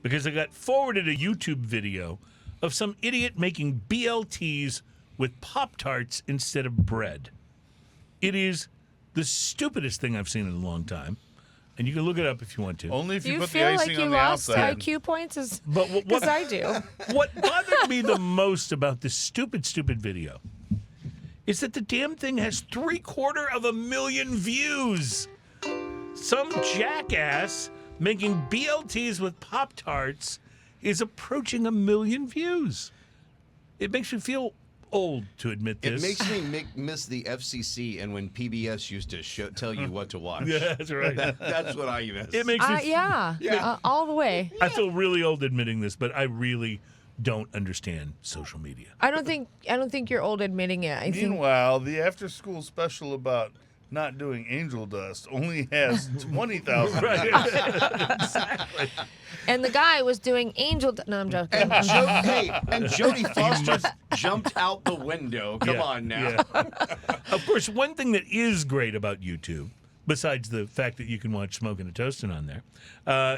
because I got forwarded a YouTube video of some idiot making BLTs with Pop-Tarts instead of bread. It is the stupidest thing I've seen in a long time, and you can look it up if you want to. Only if do you you put the feel like icing you on the lost outside. IQ points? But Because I do. What bothered me the most about this stupid video is that the damn thing has 750,000 views. Some jackass making BLTs with Pop-Tarts is approaching 1 million views. It makes me feel old to admit It this. makes me miss the FCC and when PBS used to tell you what to watch. Yeah, that's right. That's what I miss. It makes me Yeah, all the way. I feel really old admitting this, but I really don't understand social media. I don't think you're old admitting it. I think Meanwhile, the after-school special about not doing angel dust only has 20,000. Exactly. and the guy was doing angel. No, I'm joking. And Jodie Foster jumped out the window. Come on now. Yeah. Of course, one thing that is great about YouTube, besides the fact that you can watch Smoking and Toasting on there,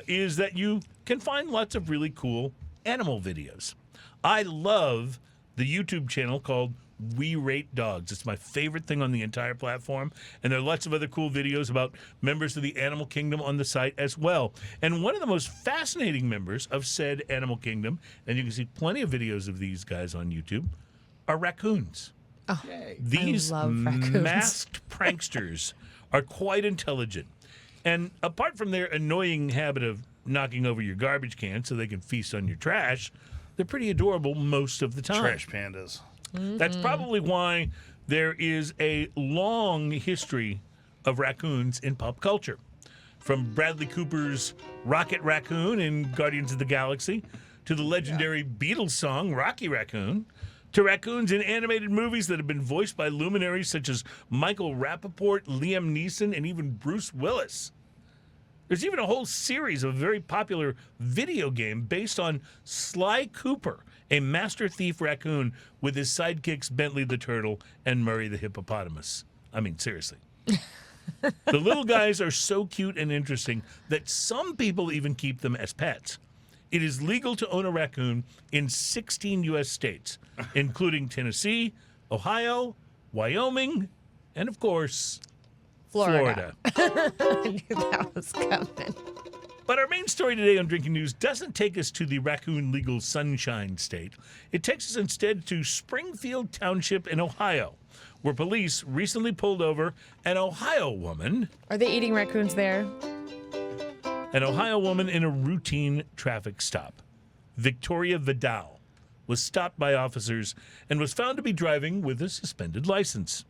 is that you can find lots of really cool animal videos. I love the YouTube channel called We Rate Dogs. It's my favorite thing on the entire platform, and there are lots of other cool videos about members of the animal kingdom on the site as well. And one of the most fascinating members of said animal kingdom, and you can see plenty of videos of these guys on YouTube, are raccoons. These I love raccoons. masked pranksters are quite intelligent. And apart from their annoying habit of knocking over your garbage can so they can feast on your trash, they're pretty adorable most of the time. Trash pandas. That's probably why there is a long history of raccoons in pop culture. From Bradley Cooper's Rocket Raccoon in Guardians of the Galaxy to the legendary Beatles song Rocky Raccoon, to raccoons in animated movies that have been voiced by luminaries such as Michael Rappaport, Liam Neeson, and even Bruce Willis. There's even a whole series of a very popular video game based on Sly Cooper, a master thief raccoon with his sidekicks Bentley the Turtle and Murray the Hippopotamus. I mean, seriously. The little guys are so cute and interesting that some people even keep them as pets. It is legal to own a raccoon in 16 U.S. states, including Tennessee, Ohio, Wyoming, and, of course, Florida. I knew that was coming. But our main story today on Drinking News doesn't take us to the raccoon legal sunshine state. It takes us instead to Springfield Township in Ohio, where police recently pulled over an Ohio woman. Are they eating raccoons there? An Ohio woman in a routine traffic stop. Victoria Vidal was stopped by officers and was found to be driving with a suspended license.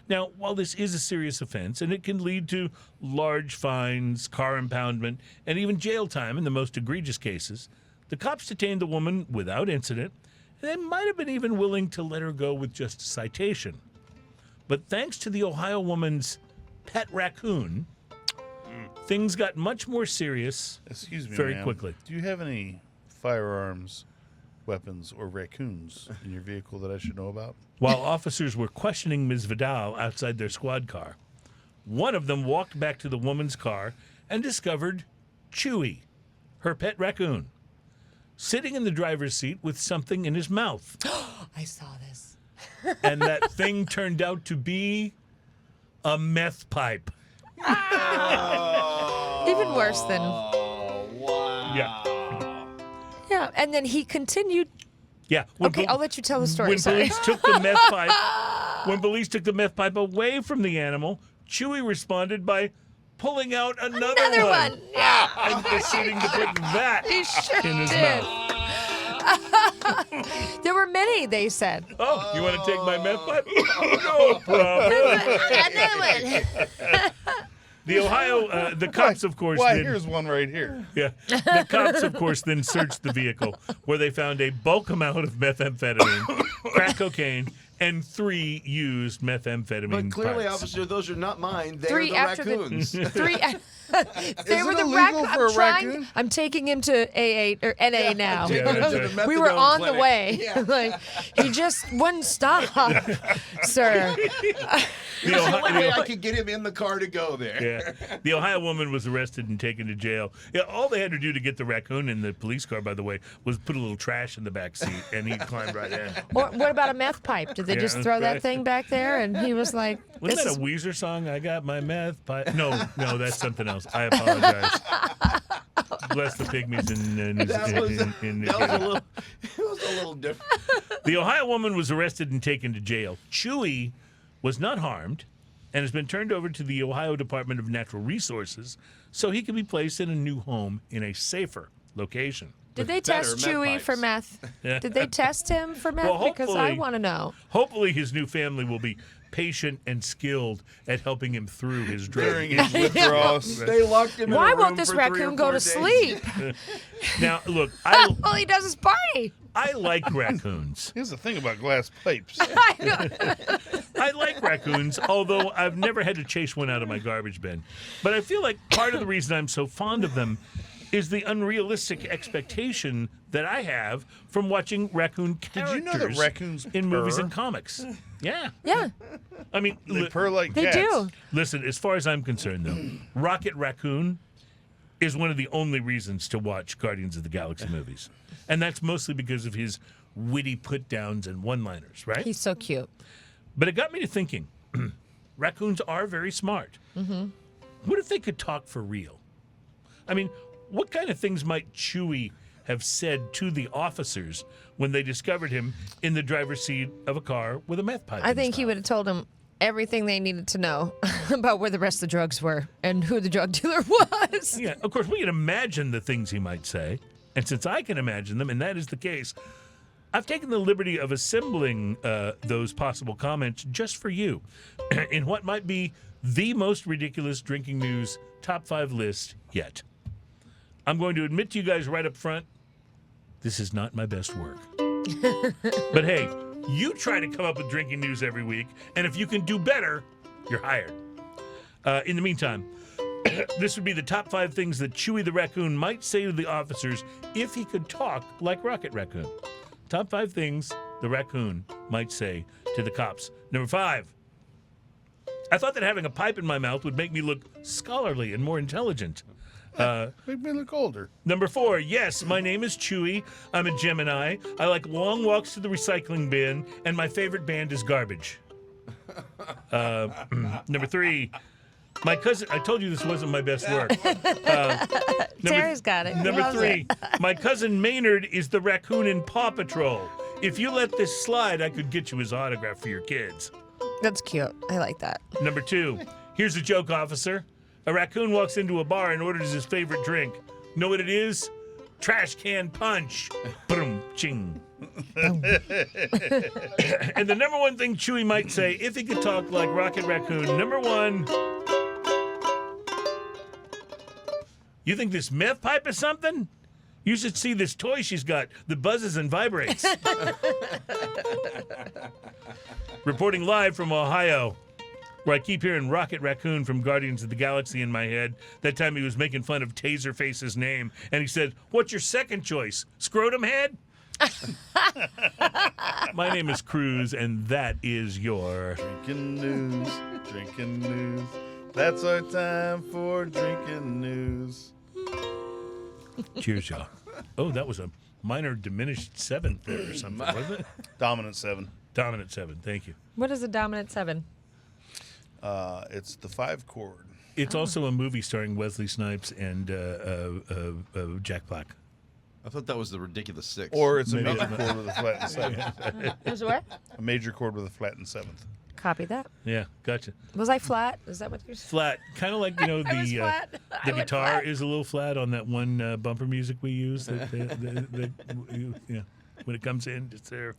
Now, while this is a serious offense and it can lead to large fines, car impoundment, and even jail time in the most egregious cases, the cops detained the woman without incident, and they might have been even willing to let her go with just a citation. But thanks to the Ohio woman's pet raccoon, things got much more serious Excuse me, very ma'am. quickly. Do you have any firearms, weapons, or raccoons in your vehicle that I should know about? While officers were questioning Ms. Vidal outside their squad car, one of them walked back to the woman's car and discovered Chewy, her pet raccoon, sitting in the driver's seat with something in his mouth. I saw this. And that thing turned out to be a meth pipe. Even worse than. Yeah. Yeah, and then he continued. Yeah. Okay, I'll let you tell the story. When Sorry. police took the meth pipe away from the animal, Chewy responded by pulling out another one. Yeah. and proceeding to put that He sure in his did. mouth. There were many, they said. Oh, you want to take my meth pipe? No problem. Another one. The Ohio, the cops, of course, Why, then, here's one right here. yeah, the cops, of course, then searched the vehicle, where they found a bulk amount of methamphetamine, crack cocaine, and 3 used methamphetamine But clearly, pipes. officer, those are not mine. They're 3 the after raccoons. the 3. They Is were it the illegal raccoon. for a I'm trying. raccoon? I'm taking him to AA or NA now. Yeah, that's right. We were Methadone on the clinic. way. Yeah. Like he just wouldn't stop, sir. The That's the Ohio- only way I could get him in the car to go there. Yeah. The Ohio woman was arrested and taken to jail. Yeah, all they had to do to get the raccoon in the police car, by the way, was put a little trash in the back seat, and he climbed right in. Or what about a meth pipe? Did they Yeah, just that's throw that right. thing back there? And he was like, Wasn't "This that is a Weezer song? I got my meth pipe. No, that's something else. I apologize. Bless the pygmies in That was, in that was a little. It was a little different. The Ohio woman was arrested and taken to jail. Chewy was not harmed and has been turned over to the Ohio Department of Natural Resources so he can be placed in a new home in a safer location. Did they better test meth Chewy pipes. for meth? Yeah. Did they test him for meth? Well, Because I hopefully- want to know. Hopefully his new family will be patient and skilled at helping him through his During drug. his withdrawals. They locked him. Why in a room won't this for 3 or raccoon 4 go to days. sleep? Now, look, All he does is party. I like raccoons. Here's the thing about glass pipes. I like raccoons, although I've never had to chase one out of my garbage bin. But I feel like part of the reason I'm so fond of them is the unrealistic expectation that I have from watching raccoon Did characters you know that raccoons in movies purr? and comics. Yeah. Yeah, I mean, They purr like they cats. do. listen, as far as I'm concerned, though, Rocket Raccoon is one of the only reasons to watch Guardians of the Galaxy movies. And that's mostly because of his witty put-downs and one-liners, right? He's so cute. But it got me to thinking, raccoons are very smart. Mm-hmm. What if they could talk for real? I mean, what kind of things might Chewy have said to the officers when they discovered him in the driver's seat of a car with a meth pipe? I in his think he mouth? would have told him everything they needed to know about where the rest of the drugs were and who the drug dealer was. Yeah, of course, we can imagine the things he might say. And since I can imagine them, and that is the case, I've taken the liberty of assembling those possible comments just for you in what might be the most ridiculous drinking news top 5 list yet. I'm going to admit to you guys right up front, this is not my best work. But hey, you try to come up with drinking news every week, and if you can do better, you're hired. In the meantime, this would be the top 5 things that Chewy the Raccoon might say to the officers if he could talk like Rocket Raccoon. Top 5 things the raccoon might say to the cops. Number 5. I thought that having a pipe in my mouth would make me look scholarly and more intelligent. Make me look older. Number 4, yes, my name is Chewy. I'm a Gemini. I like long walks to the recycling bin, and my favorite band is Garbage. Number 3, My cousin, I told you this wasn't my best work. Terry's got it. He Number loves 3, it. my cousin Maynard is the raccoon in Paw Patrol. If you let this slide, I could get you his autograph for your kids. That's cute. I like that. Number 2, here's a joke, officer. A raccoon walks into a bar and orders his favorite drink. Know what it is? Trash can punch. Boom, ching. And the number one thing Chewy might say, if he could talk like Rocket Raccoon, number 1, you think this meth pipe is something? You should see this toy she's got that buzzes and vibrates. Reporting live from Ohio, where I keep hearing Rocket Raccoon from Guardians of the Galaxy in my head. That time he was making fun of Taserface's name, and he said, "What's your second choice? Scrotum head?" My name is Cruz, and that is your... Drinking news, drinking news. That's our time for drinking news. Cheers, y'all. Oh, that was a minor diminished 7th there or something, wasn't it? Dominant 7. Dominant 7, thank you. What is a dominant 7? It's the 5 chord. It's also a movie starring Wesley Snipes and Jack Black. I thought that was the ridiculous 6. Or it's a Maybe major it's not. chord with a flattened 7th. There's what? A major chord with a flattened 7th. Copy that. Yeah, gotcha. Was I flat? Is that what you're saying? Flat, kind of like, you know, I was the flat. the I went guitar flat. is a little flat on that one bumper music we use. Yeah, when it comes in, it's there.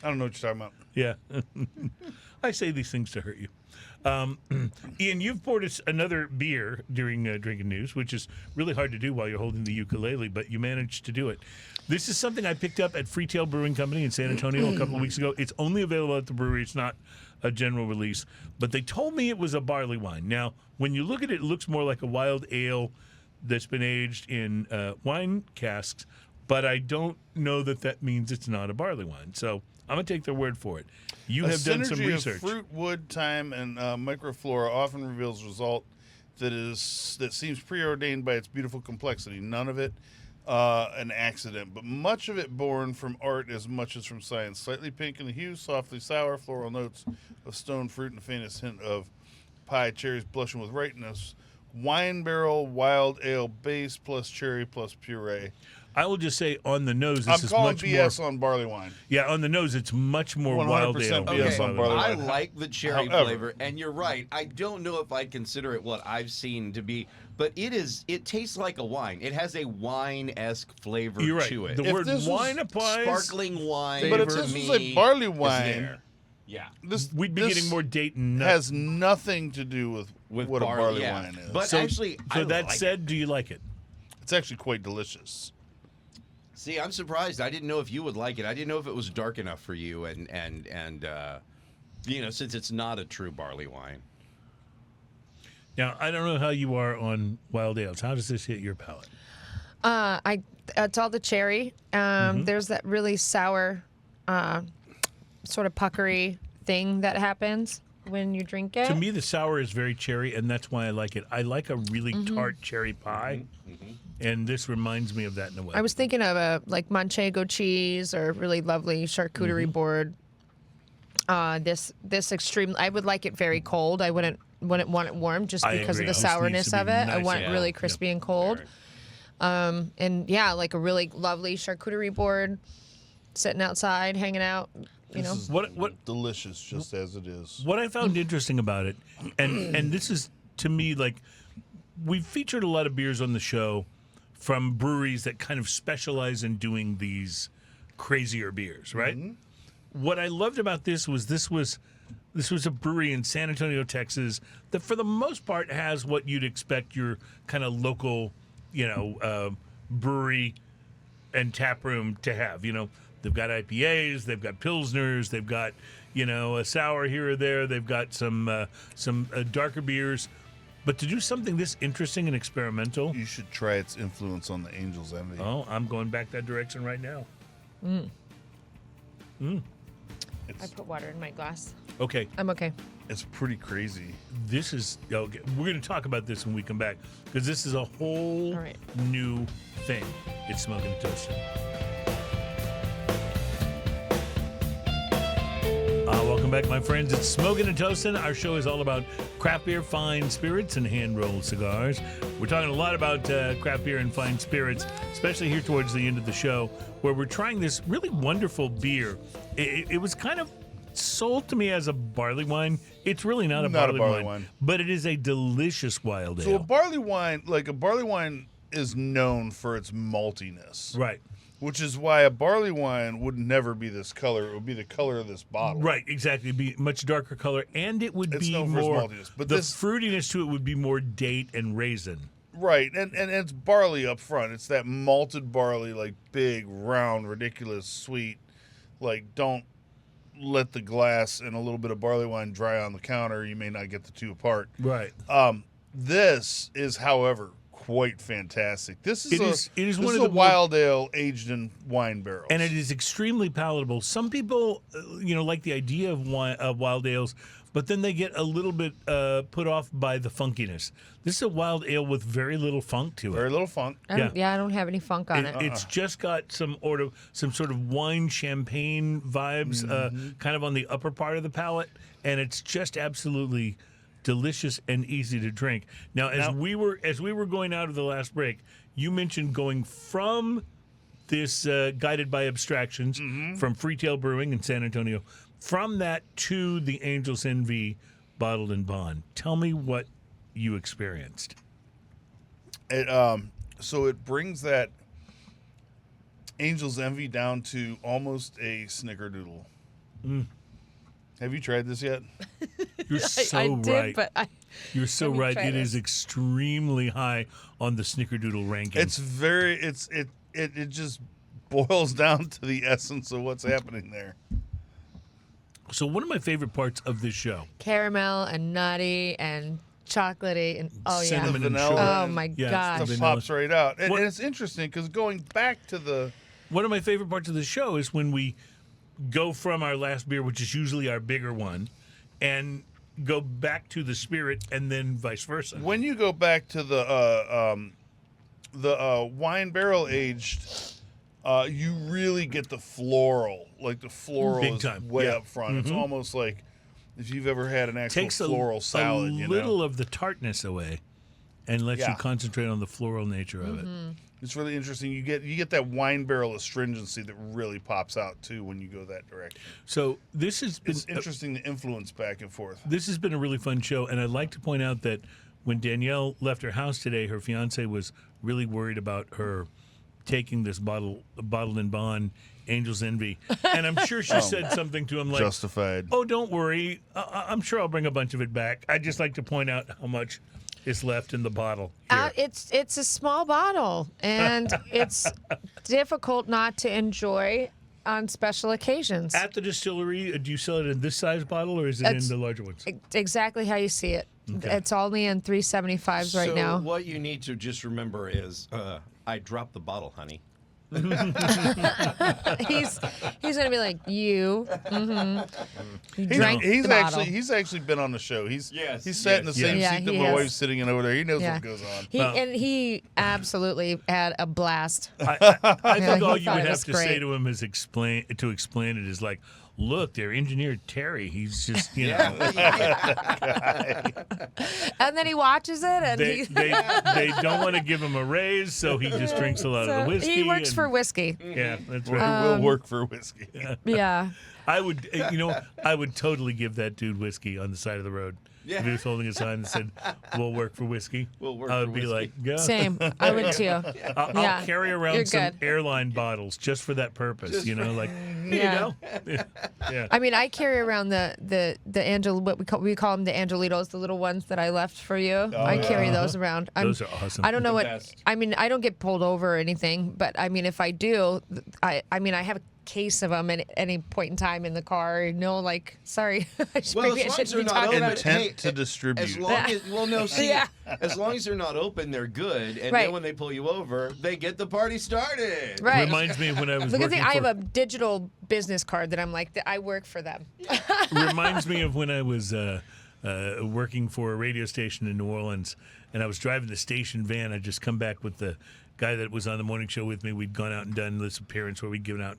I don't know what you're talking about. Yeah. I say these things to hurt you. Ian, you've poured us another beer during Drinking News, which is really hard to do while you're holding the ukulele, but you managed to do it. This is something I picked up at Freetail Brewing Company in San Antonio a couple of weeks ago. It's only available at the brewery. It's not a general release, but they told me it was a barley wine. Now, when you look at it, it looks more like a wild ale that's been aged in wine casks, but I don't know that that means it's not a barley wine. So I'm going to take their word for it. You have done some research. Of fruit, wood, thyme, and microflora often reveals a result that seems preordained by its beautiful complexity. None of it an accident, but much of it born from art as much as from science. Slightly pink in the hue, softly sour, floral notes of stone fruit, and the faintest hint of pie, cherries blushing with ripeness. Wine barrel, wild ale base plus cherry plus puree. I will just say on the nose, I'm this is calling much BS more. on barley wine. Yeah, on the nose, it's much more 100% wild ale. BS on barley I wine. like the cherry However- flavor, and you're right. I don't know if I'd consider it what I've seen to be, but it tastes like a wine. It has a wine-esque flavor You're right. to it. The If word this was wine applies. Sparkling wine. But if to this was me like barley is wine, there. Yeah. We'd be this getting more date and nut. has nothing to do with what a barley yeah. wine is. But So, actually, so I that like said, it. do you like it? It's actually quite delicious. See, I'm surprised. I didn't know if you would like it. I didn't know if it was dark enough for you, and since it's not a true barley wine. Now, I don't know how you are on wild ales. How does this hit your palate? It's all the cherry. There's that really sour, sort of puckery thing that happens when you drink it. To me, the sour is very cherry, and that's why I like it. I like a really tart cherry pie, and this reminds me of that in a way. I was thinking of a like manchego cheese or really lovely charcuterie board. This extreme. I would like it very cold. I wouldn't want it warm just I because agree. of the This needs sourness to be of it. I nice want it and really cold. crispy Yep. and cold. And yeah, like a really lovely charcuterie board, sitting outside, hanging out. You know, This is What- delicious just as it is. What I found interesting about it, and this is to me like we've featured a lot of beers on the show from breweries that kind of specialize in doing these crazier beers, right? What I loved about this was a brewery in San Antonio, Texas, that for the most part has what you'd expect your kind of local, brewery and tap room to have. You know, they've got IPAs, they've got Pilsners, they've got, a sour here or there, they've got some darker beers. But to do something this interesting and experimental, You should try its influence on the Angel's Envy. oh, I'm going back that direction right now. I put water in my glass. Okay, I'm okay. It's pretty crazy. this is okay. We're going to talk about this when we come back because this is a whole All right. new thing. It's Smoking and Toasting. Welcome back, my friends. It's Smoking and Toasting. Our show is all about craft beer, fine spirits, and hand-rolled cigars. We're talking a lot about craft beer and fine spirits, especially here towards the end of the show, where we're trying this really wonderful beer. It was kind of sold to me as a barley wine. It's really not a barley wine, but it is a delicious wild ale. So a barley wine is known for its maltiness. Right. Which is why a barley wine would never be this color. It would be the color of this bottle. Right, exactly. It'd be much darker color, and it would be known for its more. maltiness, but the this fruitiness to it would be more date and raisin. Right, and it's barley up front. It's that malted barley, like big, round, ridiculous, sweet. Like, don't let the glass and a little bit of barley wine dry on the counter. You may not get the two apart. Right. This is, however, quite fantastic. This is one of the wild ale aged in wine barrels, and it is extremely palatable. Some people, like the idea of wild ales, but then they get a little bit put off by the funkiness. This is a wild ale with very little funk to it. Very little funk. I don't have any funk on it. It's just got some sort of wine champagne vibes, kind of on the upper part of the palate, and it's just absolutely delicious and easy to drink. Now, as we were going out of the last break, you mentioned going from this guided by Abstractions from Freetail Brewing in San Antonio, from that to the Angel's Envy Bottled in Bond. Tell me what you experienced. So it brings that Angel's Envy down to almost a snickerdoodle. Have you tried this yet? You're so I right. did, but You're so Have you right. tried It it? is extremely high on the snickerdoodle ranking. It just boils down to the essence of what's happening there. So one of my favorite parts of this show, caramel and nutty and chocolatey and cinnamon and Vanilla. sugar. Oh my Yes, gosh. the It vanilla. pops right out. And What- it's interesting because going back to the One of my favorite parts of the show is when we go from our last beer, which is usually our bigger one, and go back to the spirit, and then vice versa. when you go back to the wine barrel aged, you really get the floral. Like the floral Big is time, way yeah. up front. It's almost like if you've ever had an actual Takes floral salad. a you little know? of the tartness away, and lets you Yeah. concentrate on the floral nature of it. It's really interesting. You get that wine barrel astringency that really pops out too when you go that direction. So this has been It's interesting to influence back and forth. This has been a really fun show, and I'd like to point out that when Danielle left her house today, her fiance was really worried about her taking this bottled in bond, Angel's Envy, and I'm sure she said something to him like, Justified. "Oh, don't worry, I'm sure I'll bring a bunch of it back. I'd just like to point out how much is left in the bottle." Here. It's a small bottle, and it's difficult not to enjoy on special occasions. At the distillery, do you sell it in this size bottle, or is it It's- in the larger ones? Exactly how you see it. Okay. It's only in 375s right so now. what you need to just remember is, I dropped the bottle, honey. He's gonna be like you. You drank He's the bottle. actually been on the show. He's Yes, sat in the yes. same Yeah, seat that he my has. wife's sitting in over there. He knows Yeah. what goes on. He absolutely had a blast. I Yeah, think all he you thought would it have was to say great. to him is explain it is like, look, they're engineered Terry. He's just, know, And then he watches it, and they don't want to give him a raise, so he just drinks a lot of the whiskey. he works and- for whiskey. Yeah, that's It right. will work for whiskey. Yeah. I would totally give that dude whiskey on the side of the road. Yeah. If he was holding a sign that said, "We'll work for whiskey," We'll work I would for be whiskey. like, "Yeah." Same. I would too. I'll Yeah, carry around you're some good. airline bottles just for that purpose. Just Like, Yeah. yeah. I mean, I carry around the Angel, what we call them, the Angelitos, the little ones that I left for you. I carry those around. Those are awesome. I don't know The what. best. I mean, I don't get pulled over or anything, but I mean, if I do, I have a case of them at any point in time in the car. Like, sorry, Well, maybe I as long as shouldn't be they're not talking open, about Intent it. to distribute. As long as, well, no, see, Yeah. as long as they're not open, they're good. And Right. then when they pull you over, they get the party started. Right. Reminds me of when I was The good working thing, I for have a digital business card that I'm like, I work for them. reminds me of when I was working for a radio station in New Orleans, and I was driving the station van. I just come back with the guy that was on the morning show with me. We'd gone out and done this appearance where we'd given out,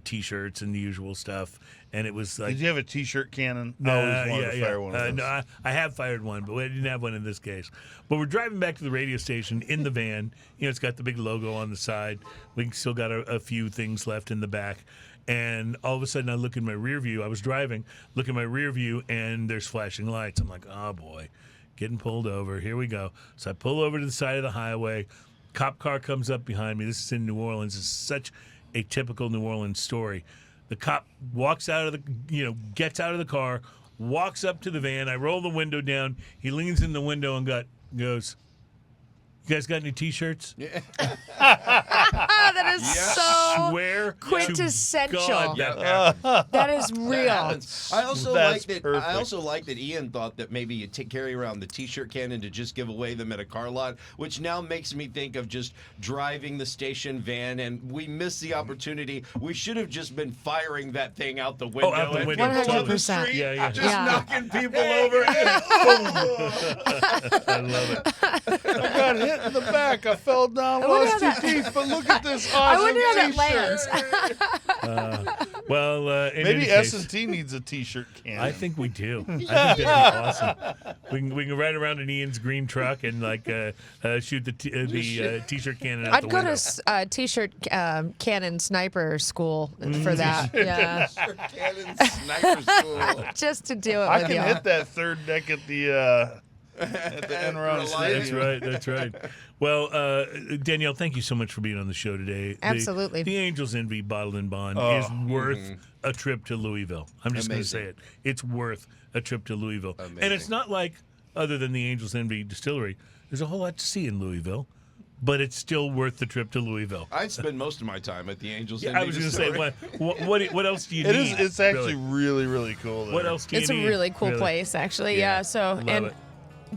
T-shirts and the usual stuff. And it was like, Did you have a T-shirt cannon? I always wanted to fire one of those. No, I have fired one, but we didn't have one in this case. But we're driving back to the radio station in the van. It's got the big logo on the side. We still got a few things left in the back. And all of a sudden, I look in my rear view. I was driving, look in my rear view, and there's flashing lights. I'm like, oh, boy, getting pulled over. Here we go. So I pull over to the side of the highway. Cop car comes up behind me. This is in New Orleans. It's such a typical New Orleans story. The cop walks out of the, gets out of the car, walks up to the van. I roll the window down. He leans in the window and goes, "You guys got any T-shirts?" Yeah. That is so Swear quintessential. to God that happened. That is real. I also That's like that. perfect. I also like that Ian thought that maybe you carry around the T-shirt cannon to just give away them at a car lot, which now makes me think of just driving the station van, and we missed the opportunity. We should have just been firing that thing out the window. out the and window, people on the 100%. street, Yeah. just Yeah. knocking people over. I love it. I got hit in the back. I fell down, I wonder lost how two teeth, but look at this I awesome wonder how that T-shirt. Well, in Maybe any case, S&T needs a T-shirt cannon. I think we do. I think that'd be awesome. We can ride around in Ian's green truck and shoot the T-shirt cannon out I'd the go window. to T-shirt cannon sniper school for that. Yeah, Cannon sniper school. just to do it I with can you. hit that third deck at the Enron That's Stadium. That's right. Well, Danielle, thank you so much for being on the show today. Absolutely. The Angels Envy Bottled and Bond is worth a trip to Louisville. I'm just going to say it. It's worth a trip to Louisville. And it's not like, other than the Angels Envy Distillery, there's a whole lot to see in Louisville. But it's still worth the trip to Louisville. I'd spend most of my time at the Angels. Yeah, I was going to say, what else do you It need? is. It's actually really, really cool. There. What else do you It's need? a really cool place, actually. Yeah. So, love and it.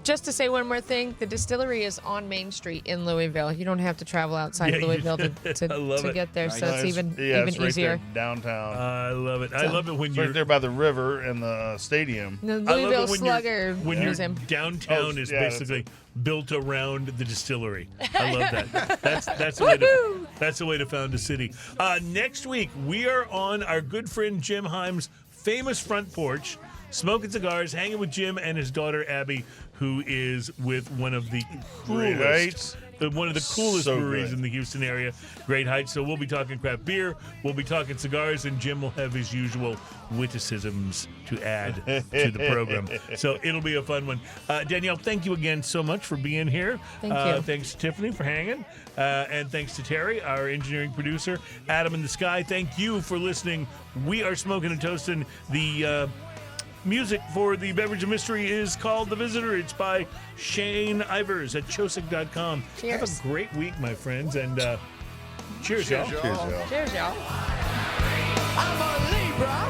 just to say one more thing, the distillery is on Main Street in Louisville. You don't have to travel outside Yeah, of you- Louisville I to love it. get there. So No, it's even it's right easier. there downtown. I love it. I love it when It's you're right there by the river and the stadium. The I love it Louisville when Slugger when Museum. your downtown Oh, is yeah, that's basically built around the distillery. I love that. That's the way to found a city. Next week we are on our good friend Jim Himes' famous front porch, smoking cigars, hanging with Jim and his daughter Abby, who is with one of the coolest. One of the coolest So breweries good. in the Houston area, Great Heights. So we'll be talking craft beer, we'll be talking cigars, and Jim will have his usual witticisms to add to the program. So it'll be a fun one. Danielle, thank you again so much for being here. Thank you. Thanks to Tiffany for hanging. And thanks to Terry, our engineering producer. Adam in the Sky, thank you for listening. We are smoking and toasting. The music for the Beverage of Mystery is called The Visitor. It's by Shane Ivers at chosic.com. Cheers. Have a great week, my friends, and cheers, y'all. Cheers, y'all. Cheers, y'all. I'm a Libra.